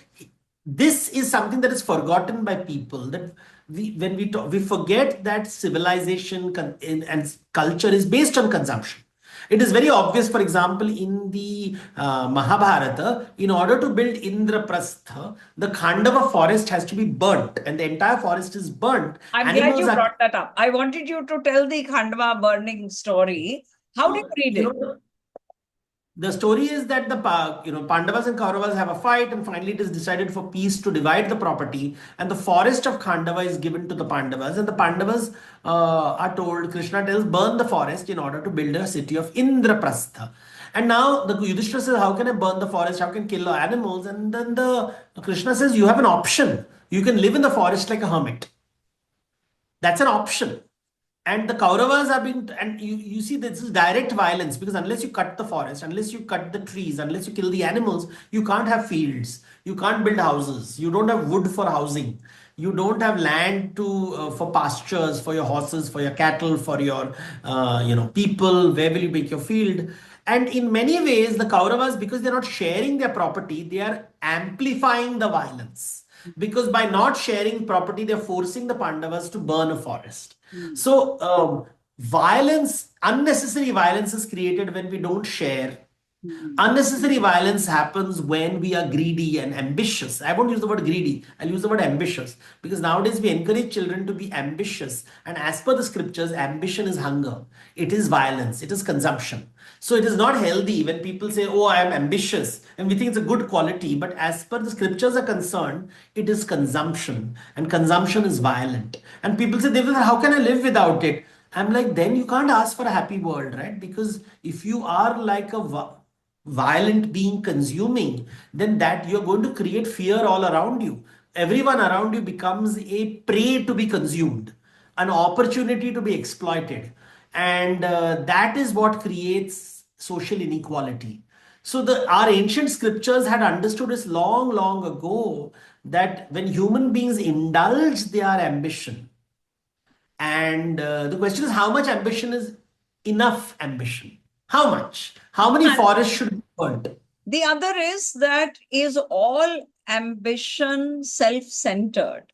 this is something that is forgotten by people, that when we talk, we forget that civilization and culture is based on consumption. It is very obvious, for example, in the Mahabharata, in order to build Indraprastha, the Khandava forest has to be burnt, and the entire forest is burnt. I'm glad you brought that up. I wanted you to tell the Khandava burning story. How do you read it? The story is that the Pandavas and Kauravas have a fight, and finally it is decided for peace to divide the property, and the forest of Khandava is given to the Pandavas, and the Pandavas are told, Krishna tells, burn the forest in order to build a city of Indraprastha. And now the Yudhishthira says, how can I burn the forest? How can I kill animals? And then the Krishna says, you have an option. You can live in the forest like a hermit. That's an option. And the Kauravas have been, and you see this is direct violence, because unless you cut the forest, unless you cut the trees, unless you kill the animals, you can't have fields, you can't build houses, you don't have wood for housing, you don't have land to for pastures, for your horses, for your cattle, for your people. Where will you make your field? And in many ways, the Kauravas, because they're not sharing their property, they are amplifying the violence, because by not sharing property, they're forcing the Pandavas to burn a forest. Mm. So, violence, unnecessary violence is created when we don't share. Mm. Unnecessary violence happens when we are greedy and ambitious. I won't use the word greedy, I'll use the word ambitious, because nowadays we encourage children to be ambitious. And as per the scriptures, ambition is hunger, it is violence, it is consumption. So it is not healthy when people say, oh, I am ambitious, and we think it's a good quality. But as per the scriptures are concerned, it is consumption, and consumption is violent. And people say, Devdutt, how can I live without it? I'm like, then you can't ask for a happy world, right? Because if you are like a violent being consuming, then that you're going to create fear all around you. Everyone around you becomes a prey to be consumed, an opportunity to be exploited. And that is what creates social inequality. So our ancient scriptures had understood this long, long ago, that when human beings indulge their ambition, and the question is, how much ambition is enough ambition? How much? How many And forests should be burnt? the other is that is all ambition self-centered?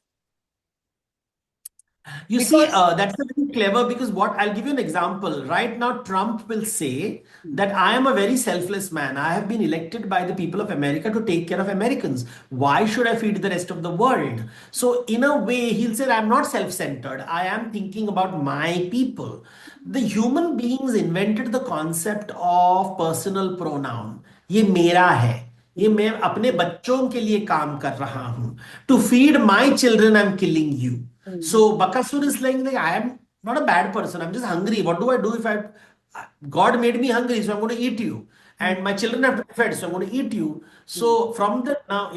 You see, Because that's a very clever, because what I'll give you an example. Right now, Trump will say that I am a very selfless man. I have been elected by the people of America to take care of Americans. Why should I feed the rest of the world? So, in a way, he'll say, I'm not self centered. I am thinking about my people. The human beings invented the concept of personal pronoun. ये मेरा है, ये मैं अपने बच्चों के लिए काम कर रहा हूं. To feed my children, I'm killing you. So Bakasur is like, I am not a bad person. I'm just hungry. What do I do if God made me hungry, so I'm going to eat you. And my children have to be fed, so I'm going to eat you. So from the now,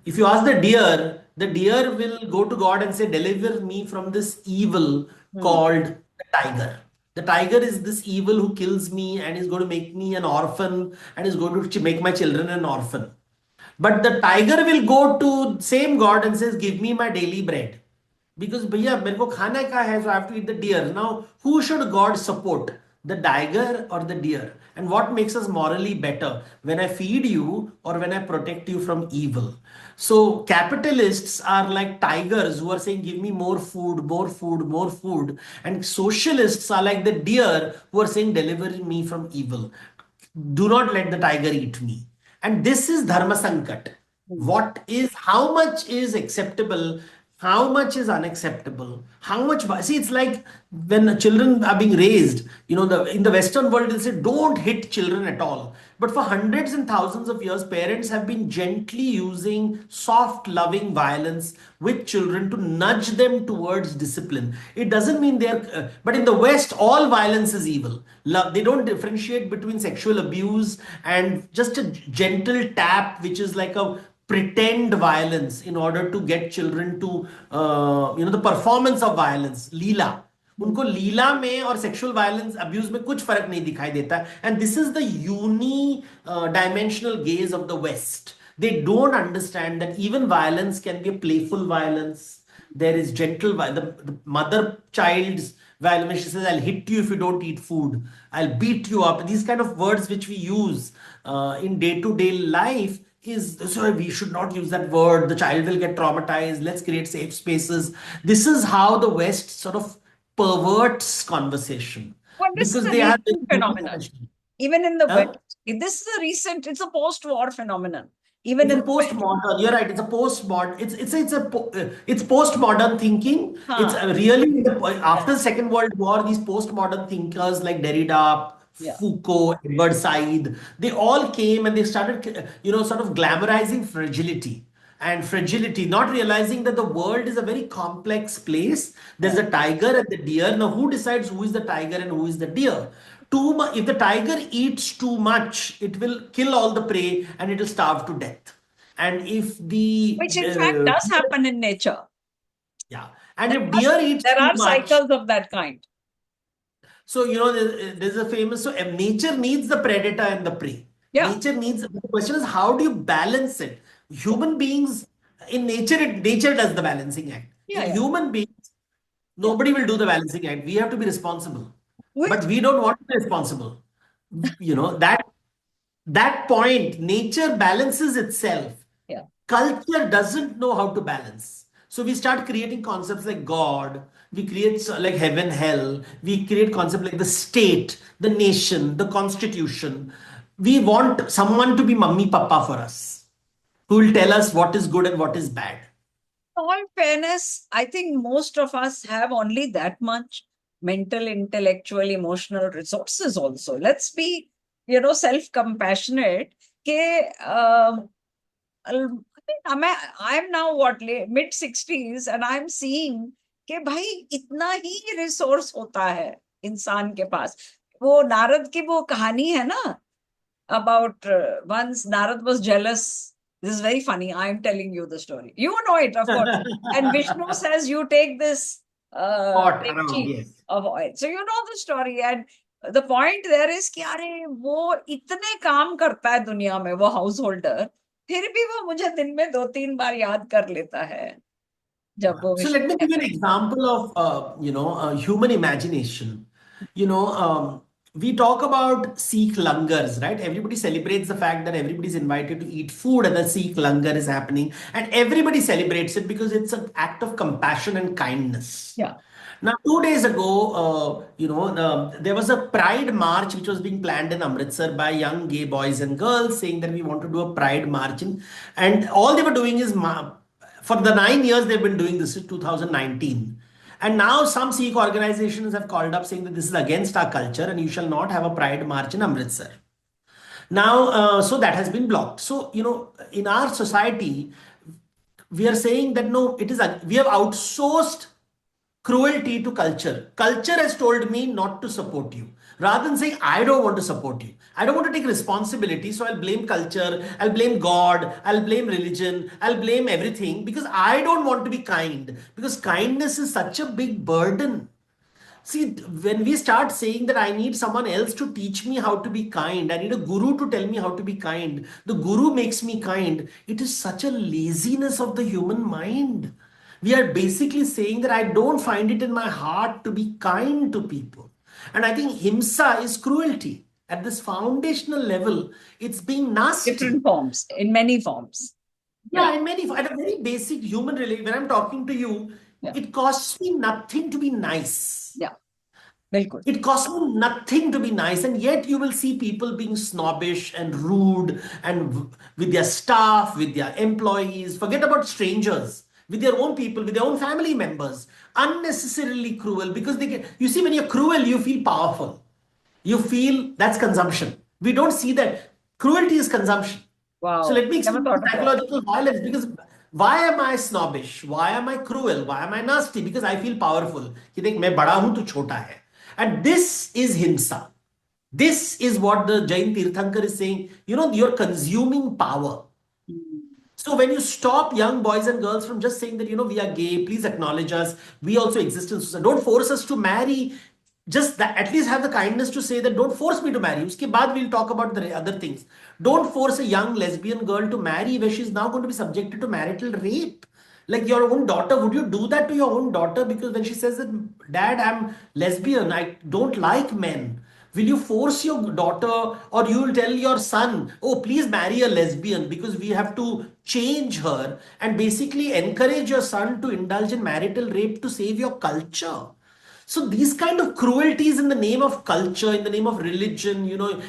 if you ask the deer will go to God and say, deliver me from this evil called the tiger. The tiger is this evil who kills me and is going to make me an orphan and is going to make my children an orphan. But the tiger will go to same God and says, give me my daily bread. Because भैया मेरे को खाना का है, so I have to eat the deer. Now, who should God support? The tiger or the deer? And what makes us morally better? When I feed you or when I protect you from evil? So capitalists are like tigers who are saying, give me more food, more food, more food. And socialists are like the deer who are saying, deliver me from evil. Do not let the tiger eat me. And this is dharma sankat. What is, how much is acceptable, how much is unacceptable, how much, see, it's like when children are being raised, in the Western world they'll say don't hit children at all. But for hundreds and thousands of years, parents have been gently using soft loving violence with children to nudge them towards discipline. It doesn't mean they're but in the West, all violence is evil. They don't differentiate between sexual abuse and just a gentle tap, which is like a pretend violence in order to get children to the performance of violence, लीला. उनको लीला में और sexual violence abuse में कुछ फर्क नहीं दिखाई देता. And this is the uni dimensional gauge of the west. They don't understand that even violence can be a playful violence. There is gentle violence. The mother child's violence, when she says, I'll hit you if you don't eat food, I'll beat you up. These kind of words which we use in day-to-day life is, so we should not use that word. The child will get traumatized. Let's create safe spaces. This is how the West sort of perverts conversation, well, this is because a they are very recent phenomenon. emotional. Even in the Huh? West, this is a recent, it's a post-war phenomenon. It's Even a in the West. postmodern. You're right. It's a postmodern. It's postmodern thinking. It's Huh. really after the Second World War. These postmodern thinkers like Derrida, Yeah. Foucault, Edward Said, they all came and they started, sort of glamorizing fragility and fragility, not realizing that the world is a very complex place. There's a tiger and the deer. Now, who decides who is the tiger and who is the deer? Too much. If the tiger eats too much, it will kill all the prey and it will starve to death. And if the Which in fact does happen in nature. Yeah. And if deer eats There too are much, cycles of that kind. so there's a famous, so nature needs the predator and the prey. Yeah, Nature needs, the question is how do you balance it? yeah, Human beings, in nature, nature does the balancing act. yeah, In yeah, human beings, yeah. nobody will do the balancing act. We have to be responsible. But Which, we don't want to be responsible. That point, nature balances itself. yeah. Culture doesn't know how to balance. So we start creating concepts like God, we create like heaven, hell, we create concepts like the state, the nation, the constitution. We want someone to be mummy papa for us, who will tell us what is good and what is bad. all fairness, I think most of us have only that much mental, intellectual, emotional resources also. Let's be, self-compassionate. Ke, I'm now what, mid 60s, and I'm seeing कि भाई इतना ही resource होता है इंसान के पास. वो नारद की वो कहानी है ना, about once Narad was jealous. This is very funny. I'm telling you the story. You know it, of course. And Vishnu says, you take this Thought around, dekchi yes. of oil. So you know the story. And the point there is कि अरे वो इतने काम करता है दुनिया में वो हाउस होल्डर, फिर भी वो मुझे दिन में 2-3 बार याद कर लेता है जब वो So let me Vishnu. give you an example of human imagination. We talk about Sikh langars, right? Everybody celebrates the fact that everybody is invited to eat food and the Sikh langar is happening, and everybody celebrates it because it's an act of compassion and kindness. Yeah. Now, 2 days ago, there was a pride march which was being planned in Amritsar by young gay boys and girls, saying that we want to do a pride march. And all they were doing is, for the 9 years they've been doing this, is 2019. And now some Sikh organizations have called up saying that this is against our culture and you shall not have a pride march in Amritsar. Now, so that has been blocked. So, in our society, we are saying that no, we have outsourced cruelty to culture. Culture has told me not to support you. Rather than saying, I don't want to support you, I don't want to take responsibility, so I'll blame culture, I'll blame God, I'll blame religion, I'll blame everything because I don't want to be kind. Because kindness is such a big burden. See, when we start saying that I need someone else to teach me how to be kind, I need a guru to tell me how to be kind, the guru makes me kind, it is such a laziness of the human mind. We are basically saying that I don't find it in my heart to be kind to people. And I think himsa is cruelty. At this foundational level, it's being nasty. Different forms, in many forms. Yeah. Yeah, in many, at a very basic human relation, when I'm talking to you, Yeah. it costs me nothing to be nice. Yeah. बिल्कुल. It costs me nothing to be nice, and yet you will see people being snobbish and rude and with their staff, with their employees. Forget about strangers, with their own people, with their own family members. Unnecessarily cruel because they get. You see, when you're cruel, you feel powerful. You feel that's consumption. We don't see that cruelty is consumption. So Wow. let me Never explain thought of that. psychological violence because why am I snobbish? Why am I cruel? Why am I nasty? Because I feel powerful. कि देख मैं बड़ा हूं तू छोटा है. And this is himsa. This is what the Jain Tirthankar is saying. You're consuming power. So when you stop young boys and girls from just saying that, we are gay, please acknowledge us. We also exist in society. Don't force us to marry. Just that, at least have the kindness to say that don't force me to marry. Uske baad we'll talk about the other things. Don't force a young lesbian girl to marry where she's now going to be subjected to marital rape. Like your own daughter, would you do that to your own daughter? Because when she says that, Dad, I'm lesbian, I don't like men. Will you force your daughter or you will tell your son, oh, please marry a lesbian because we have to change her and basically encourage your son to indulge in marital rape to save your culture? So these kind of cruelties in the name of culture, in the name of religion,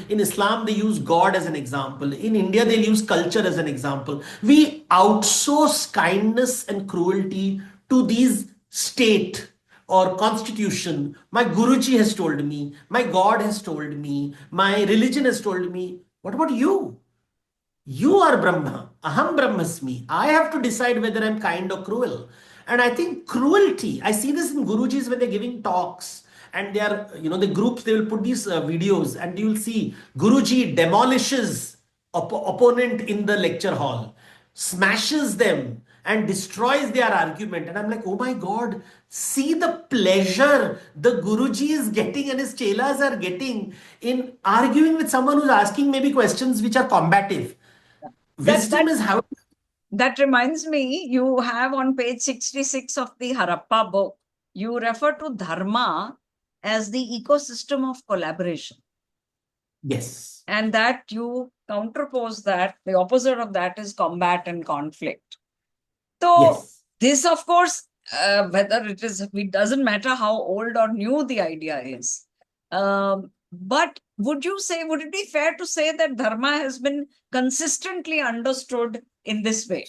in Islam they use God as an example. In India they'll use culture as an example. We outsource kindness and cruelty to these state or constitution. My Guruji has told me, my God has told me, my religion has told me. What about you? You are Brahma. Aham Brahmasmi. I have to decide whether I'm kind or cruel. And I think cruelty, I see this in Gurujis when they're giving talks and they are, the groups, they will put these videos and you will see Guruji demolishes opponent in the lecture hall, smashes them, and destroys their argument. And I'm like, oh my God, see the pleasure the Guruji is getting and his chelas are getting in arguing with someone who's asking maybe questions which are combative. That Wisdom that is how. that reminds me, you have on page 66 of the Harappa book, you refer to dharma as the ecosystem of collaboration. Yes. And that you counterpose that, the opposite of that is combat and conflict. So, Yes. this, of course, whether it doesn't matter how old or new the idea is. But would it be fair to say that dharma has been consistently understood in this way?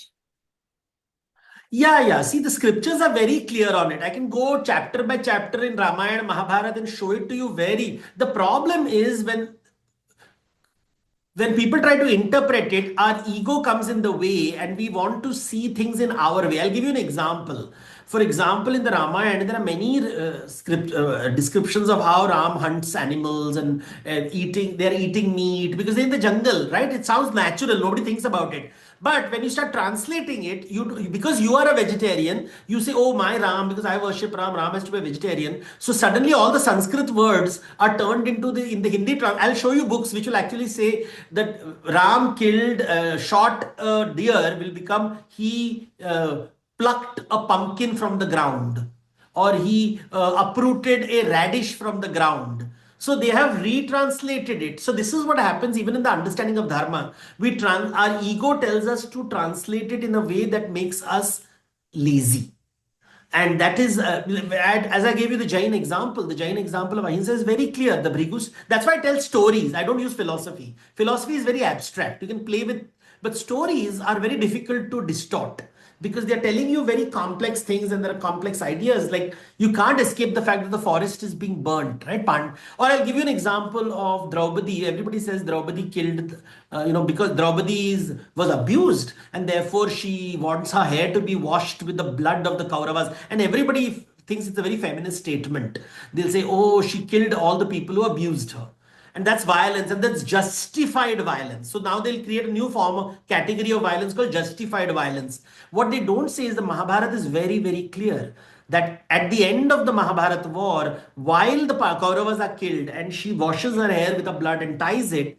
Yeah, yeah. See, the scriptures are very clear on it. I can go chapter by chapter in Ramayana, Mahabharata and show it to you very. The problem is when people try to interpret it, our ego comes in the way and we want to see things in our way. I'll give you an example. For example, in the Ramayana, there are many descriptions of how Ram hunts animals and they're eating meat because they're in the jungle, right? It sounds natural, nobody thinks about it. But when you start translating it, because you are a vegetarian, you say, "Oh, my Ram, because I worship Ram, Ram has to be a vegetarian." So suddenly, all the Sanskrit words are turned into the Hindi. I'll show you books which will actually say that Ram killed, shot a deer will become he plucked a pumpkin from the ground, or he uprooted a radish from the ground. So they have retranslated it. So this is what happens even in the understanding of dharma. Our ego tells us to translate it in a way that makes us lazy. And that is, as I gave you the Jain example of Ahimsa is very clear. The Bhrigus, that's why I tell stories. I don't use philosophy. Philosophy is very abstract. You can play with, but stories are very difficult to distort because they're telling you very complex things and there are complex ideas. Like you can't escape the fact that the forest is being burnt, right? Or I'll give you an example of Draupadi. Everybody says Draupadi killed, because was abused and therefore she wants her hair to be washed with the blood of the Kauravas. And everybody thinks it's a very feminist statement. They'll say, oh, she killed all the people who abused her. And that's violence, and that's justified violence. So now they'll create a new form of category of violence called justified violence. What they don't say is the Mahabharata is very, very clear that at the end of the Mahabharata war, while the Kauravas are killed and she washes her hair with the blood and ties it,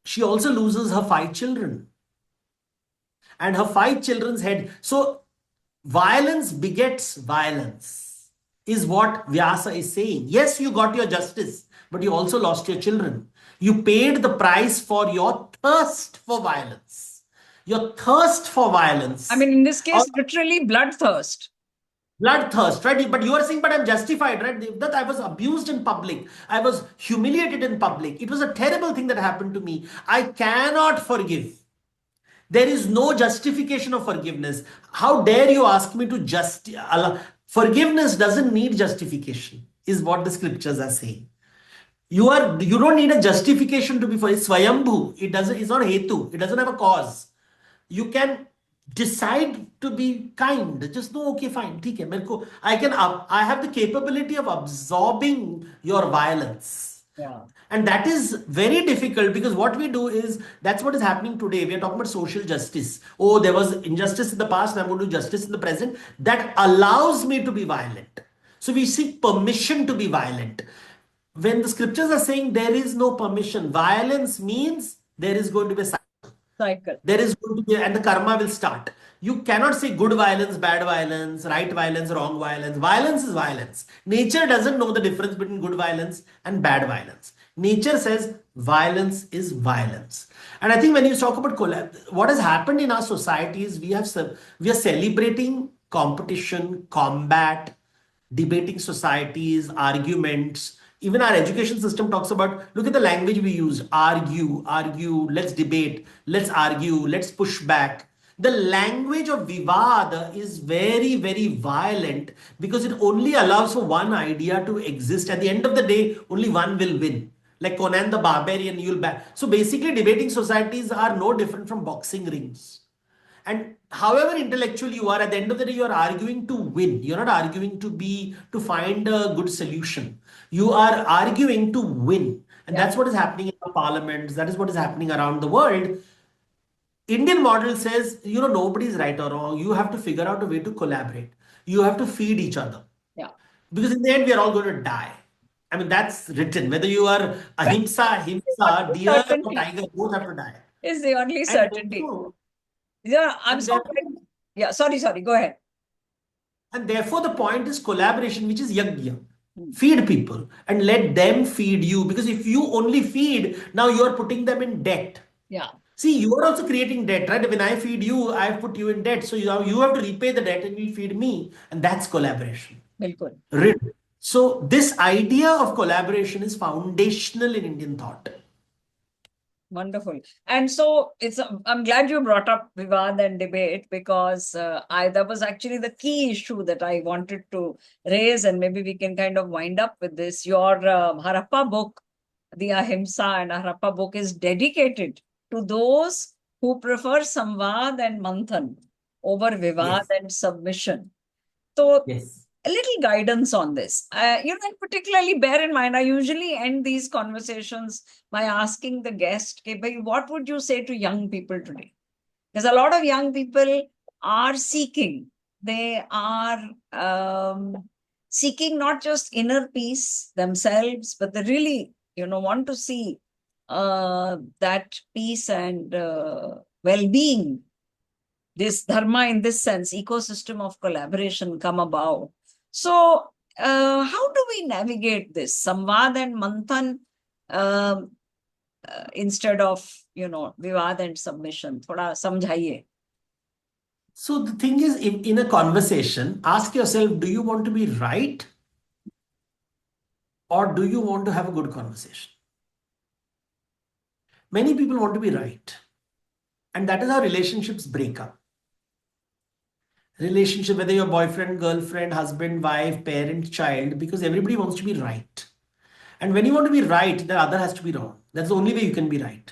she also loses her 5 children and her 5 children's head. So violence begets violence, is what Vyasa is saying. Yes, you got your justice, but you also lost your children. You paid the price for your thirst for violence. Your thirst for violence. I mean, in this case, literally bloodthirst. Bloodthirst, right? But you are saying, but I'm justified, right? That I was abused in public. I was humiliated in public. It was a terrible thing that happened to me. I cannot forgive. There is no justification of forgiveness. How dare you ask me to forgiveness doesn't need justification, is what the scriptures are saying. You don't need a justification to be for it's Swayambhu. It's not Hetu. It doesn't have a cause. You can decide to be kind. Just know, okay, fine. Okay, I have the capability of absorbing your violence. Yeah. And that is very difficult because what we do is that's what is happening today. We are talking about social justice. Oh, there was injustice in the past, and I'm going to do justice in the present. That allows me to be violent. So we seek permission to be violent. When the scriptures are saying there is no permission, violence means there is going to be a cycle. There is going to be, and the karma will start. You cannot say good violence, bad violence, right violence, wrong violence. Violence is violence. Nature doesn't know the difference between good violence and bad violence. Nature says violence is violence. And I think when you talk about what has happened in our society is we are celebrating competition, combat, debating societies, arguments. Even our education system talks about, look at the language we use: argue, let's debate, let's argue, let's push back. The language of Vivada is very, very violent because it only allows for one idea to exist. At the end of the day, only one will win. Like Conan the Barbarian, you'll back. So basically, debating societies are no different from boxing rings. And however intellectual you are, at the end of the day, you are arguing to win. You're not arguing to find a good solution. You are arguing to win. And that's what is happening in the parliaments. That is what is happening around the world. Indian model says, nobody's right or wrong. You have to figure out a way to collaborate. You have to feed each other. Yeah. Because in the end, we are all going to die. I mean, that's written. Whether you are Ahimsa, Himsa, The deer or certainty tiger, both have to die. is the only And certainty. therefore, Yeah, I'm and so therefore, glad. Yeah, sorry, go ahead. and therefore the point is collaboration, which is yajna. Hmm. Feed people and let them feed you. Because if you only feed, now you are putting them in debt. Yeah, See, you are also creating debt, right? When I feed you, I put you in debt. So you have to repay the debt and you feed me. And that's collaboration. bilkul. Right. So this idea of collaboration is foundational in Indian thought. Wonderful. And so I'm glad you brought up Vivad and debate because that was actually the key issue that I wanted to raise. And maybe we can kind of wind up with this. Your Harappa book, the Ahimsa and Harappa book, is dedicated to those who prefer Samvad and Manthan over Vivad Yes. and submission. So Yes. a little guidance on this. And particularly bear in mind, I usually end these conversations by asking the guest, okay, what would you say to young people today? Because a lot of young people are seeking. They are seeking not just inner peace themselves, but they really, want to see that peace and well-being, this dharma in this sense, ecosystem of collaboration come about. So, how do we navigate this samvad and manthan instead of vivad and submission? Thoda samjhaiye. So the thing is, in a conversation, ask yourself, do you want to be right or do you want to have a good conversation? Many people want to be right. And that is how relationships break up. Relationship, whether you're boyfriend, girlfriend, husband, wife, parent, child, because everybody wants to be right. And when you want to be right, the other has to be wrong. That's the only way you can be right.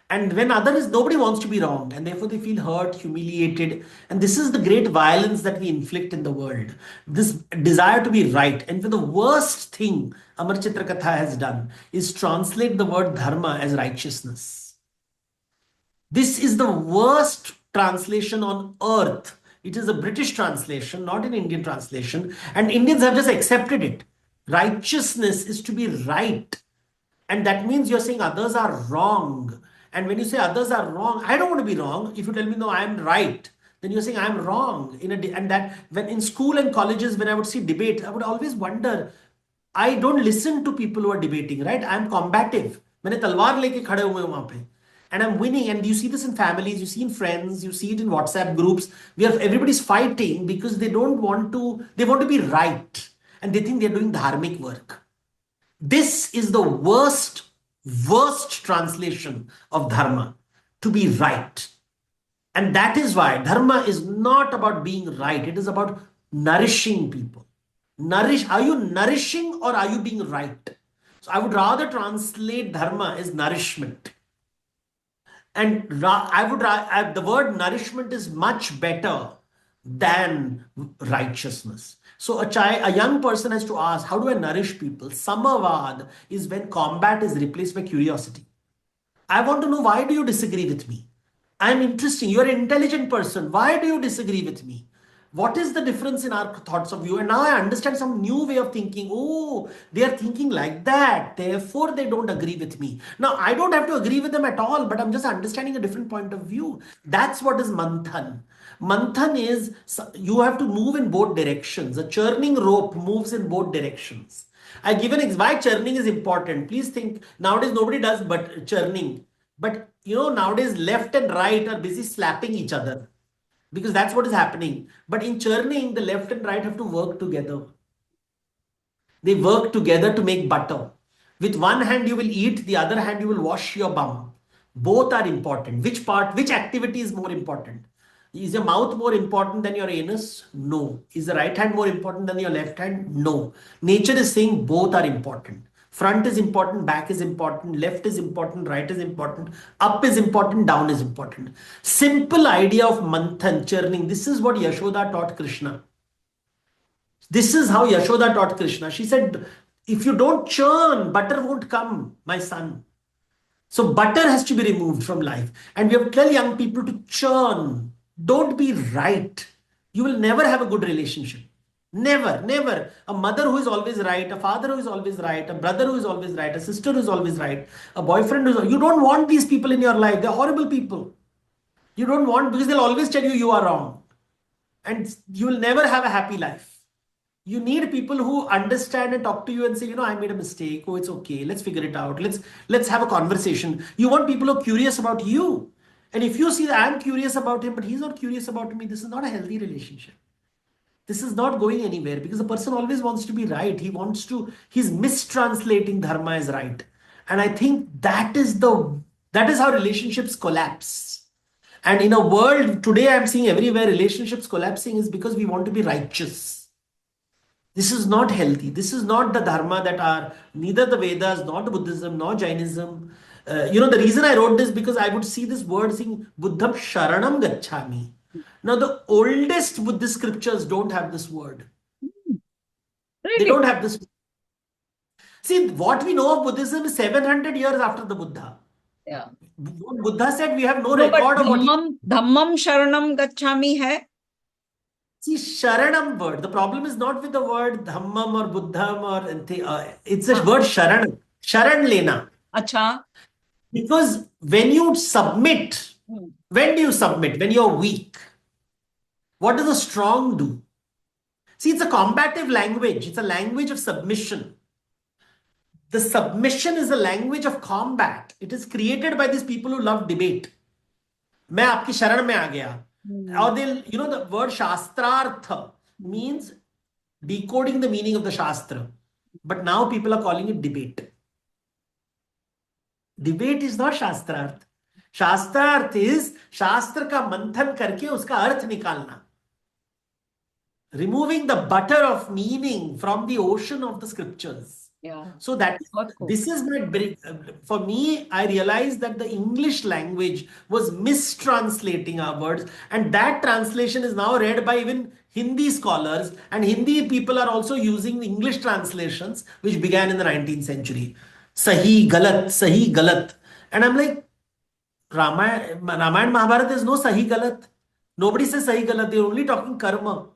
And when other is, nobody wants to be wrong, and therefore they feel hurt, humiliated. And this is the great violence that we inflict in the world. This desire to be right. And for the worst thing Amar Chitra Katha has done is translate the word dharma as righteousness. This is the worst translation on earth. It is a British translation, not an Indian translation. And Indians have just accepted it. Righteousness is to be right. And that means you're saying others are wrong. And when you say others are wrong, I don't want to be wrong. If you tell me, no, I'm right, then you're saying I'm wrong. And that when in school and colleges, when I would see debate, I would always wonder, I don't listen to people who are debating, right? I'm combative. मैंने तलवार लेके खड़े हुए हैं वहां पे. And I'm winning. And you see this in families, you see in friends, you see it in WhatsApp groups. Everybody's fighting because they want to be right. And they think they're doing dharmic work. This is the worst translation of dharma, to be right. And that is why dharma is not about being right. It is about nourishing people. Are you nourishing or are you being right? So I would rather translate dharma as nourishment. And the word nourishment is much better than righteousness. So a young person has to ask, how do I nourish people? Samavad is when combat is replaced by curiosity. I want to know, why do you disagree with me? I'm interesting. You're an intelligent person. Why do you disagree with me? What is the difference in our thoughts of you? And now I understand some new way of thinking. Oh, they are thinking like that. Therefore, they don't agree with me. Now, I don't have to agree with them at all, but I'm just understanding a different point of view. That's what is manthan. Manthan is you have to move in both directions. A churning rope moves in both directions. I give an why churning is important. Please think, nowadays nobody does but churning. But nowadays left and right are busy slapping each other because that's what is happening. But in churning, the left and right have to work together. They work together to make butter. With one hand you will eat, the other hand you will wash your bum. Both are important. Which activity is more important? Is your mouth more important than your anus? No. Is the right hand more important than your left hand? No. Nature is saying both are important. Front is important, back is important, left is important, right is important, up is important, down is important. Simple idea of manthan, churning. This is what Yashoda taught Krishna. This is how Yashoda taught Krishna. She said, if you don't churn, butter won't come, my son. So butter has to be removed from life. And we have to tell young people to churn. Don't be right. You will never have a good relationship. Never, never. A mother who is always right, a father who is always right, a brother who is always right, a sister who is always right, a boyfriend who is. You don't want these people in your life. They're horrible people. You don't want, because they'll always tell you you are wrong. And you will never have a happy life. You need people who understand and talk to you and say, I made a mistake. Oh, it's okay. Let's figure it out. Let's have a conversation. You want people who are curious about you. And if you see that I'm curious about him, but he's not curious about me, this is not a healthy relationship. This is not going anywhere, because the person always wants to be right. He's mistranslating dharma as right. And I think that is how relationships collapse. And in a world today, I'm seeing everywhere relationships collapsing is because we want to be righteous. This is not healthy. This is not the dharma that are neither the Vedas, nor the Buddhism, nor Jainism. The reason I wrote this, because I would see this word saying Buddham Sharanam Gacchami. Now, the oldest Buddhist scriptures don't have this word. They Really? don't have this. See, what we know of Buddhism is 700 years after the Buddha. Yeah. What Buddha said, we have no No, but record of what he. Dhammam Sharanam Gacchami hai. See, Sharanam word. The problem is not with the word Dhammam or Buddham it's a word Sharanam. Sharan Lena. Acha. Because when you submit, when do you submit? When you're weak. What does a strong do? See, it's a combative language. It's a language of submission. The submission is a language of combat. It is created by these people who love debate. मैं आपकी शरण में आ गया. Or the word shastrartha means decoding the meaning of the shastra. But now people are calling it debate. Debate is not शास्त्रार्थ. शास्त्रार्थ is शास्त्र का मंथन करके उसका अर्थ निकालना. Removing the butter of meaning from the ocean of the scriptures. Yeah. So Cool. this is for me, I realized that the English language was mistranslating our words, and that translation is now read by even Hindi scholars, and Hindi people are also using English translations which began in the 19th century. Sahi galat. And I'm like, Ramayana Mahabharata, there's no sahi galat. Nobody says sahi galat. They're only talking karma.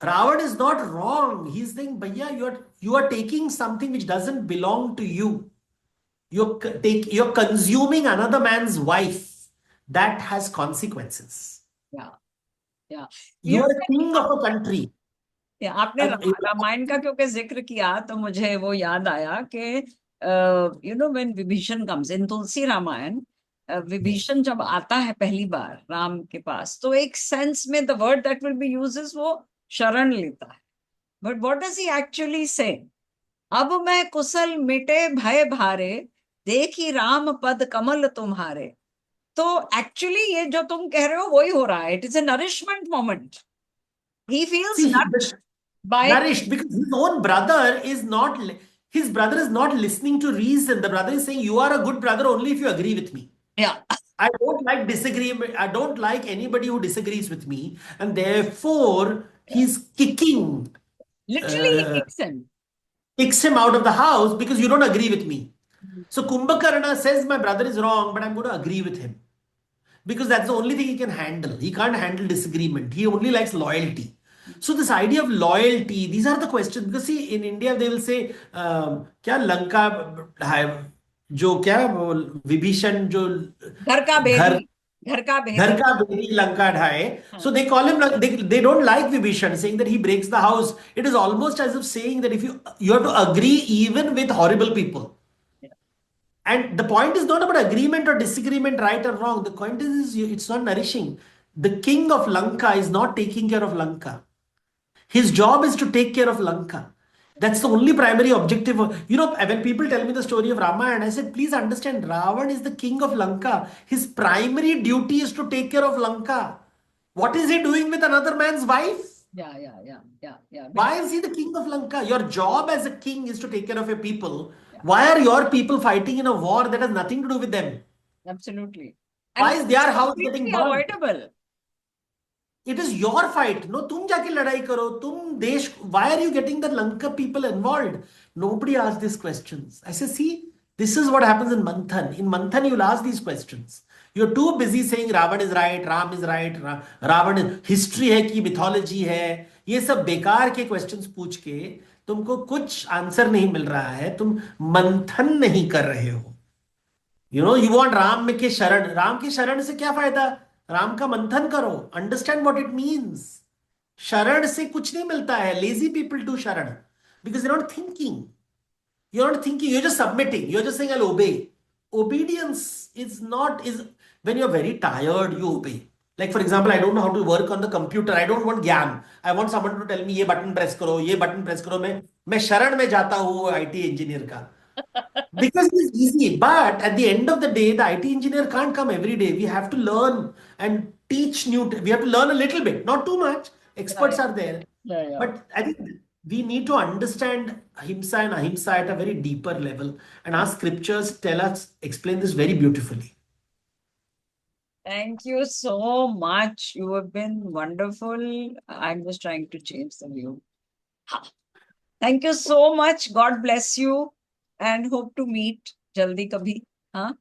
Ravan is not wrong. He's saying, Bhaiya, you are taking something which doesn't belong to you. You're consuming another man's wife. That has consequences. Yeah. Yeah. You are a king of a country. आपने रामायण का क्योंकि जिक्र किया तो मुझे वो याद आया कि when विभीषण comes in तुलसी रामायण, विभीषण जब आता है पहली बार राम के पास, तो एक सेंस में the word that will be used is वो शरण लेता है. But what does he actually say? अब मैं कुशल मिटे भय भारे, देखी राम पद कमल तुम्हारे. तो एक्चुअली ये जो तुम कह रहे हो वही हो रहा है. It is a nourishment moment. He feels nourished because his own brother is not. His brother is not listening to reason. The brother is saying, "You are a good brother only if you agree with me." Yeah. I don't like disagreement. I don't like anybody who disagrees with me, and therefore he's kicking. Literally, he kicks him out of the house because you don't agree with me. So Kumbhakarna says my brother is wrong, but I'm going to agree with him because that's the only thing he can handle. He can't handle disagreement. He only likes loyalty. So this idea of loyalty, these are the questions. Because see, in India they will say, क्या लंका जो क्या विभीषण जो घर का Bedi Lanka ढाए. So they call him, they don't like Vibhishan, saying that he breaks the house. It is almost as if saying that if you have to agree even with horrible people. And the point is not about agreement or disagreement, right or wrong. The point is it's not nourishing. The king of Lanka is not taking care of Lanka. His job is to take care of Lanka. That's the only primary objective. When people tell me the story of Ramayana, I said, please understand, Ravan is the king of Lanka. His primary duty is to take care of Lanka. What is he doing with another man's wife? Yeah. Why is he the king of Lanka? Your job as a king is to take care of your people. Yeah. Why are your people fighting in a war that has nothing to do with them? Absolutely. Why is their house getting burned? Avoidable. It is your fight. No, तुम जाके लड़ाई करो. तुम देश. Why are you getting the Lanka people involved? Nobody asks these questions. I say, see, This is what happens in Manthan. In Manthan, you'll ask these questions. You're too busy saying Ravan is right, Ram is right, Ravan is history है कि mythology है. ये सब बेकार के questions पूछ के तुमको कुछ आंसर नहीं मिल रहा है. तुम मंथन नहीं कर रहे हो. You want राम के शरण. राम के शरण से क्या फायदा? राम का मंथन करो. Understand what it means. शरण से कुछ नहीं मिलता है. Lazy people do शरण because they're not thinking. You're not thinking, you're just submitting. You're just saying, I'll obey. Obedience is not, is when you're very tired, you obey. Like, for example, I don't know how to work on the computer. I don't want ज्ञान. I want someone to tell me, ये button press करो, ये button press करो. मैं शरण में जाता हूँ IT engineer का. Because it's easy. But at the end of the day, the IT engineer can't come every day. We have to learn and teach new, we have to learn a little bit, not too much. Experts Right. are there. Yeah. But I think we need to understand Himsa and Ahimsa at a very deeper level. And our scriptures tell us, explain this very beautifully. Thank you so much. You have been wonderful. I'm just trying to change the view. Thank you so much. God bless you and hope to meet jaldi kabhi. Huh?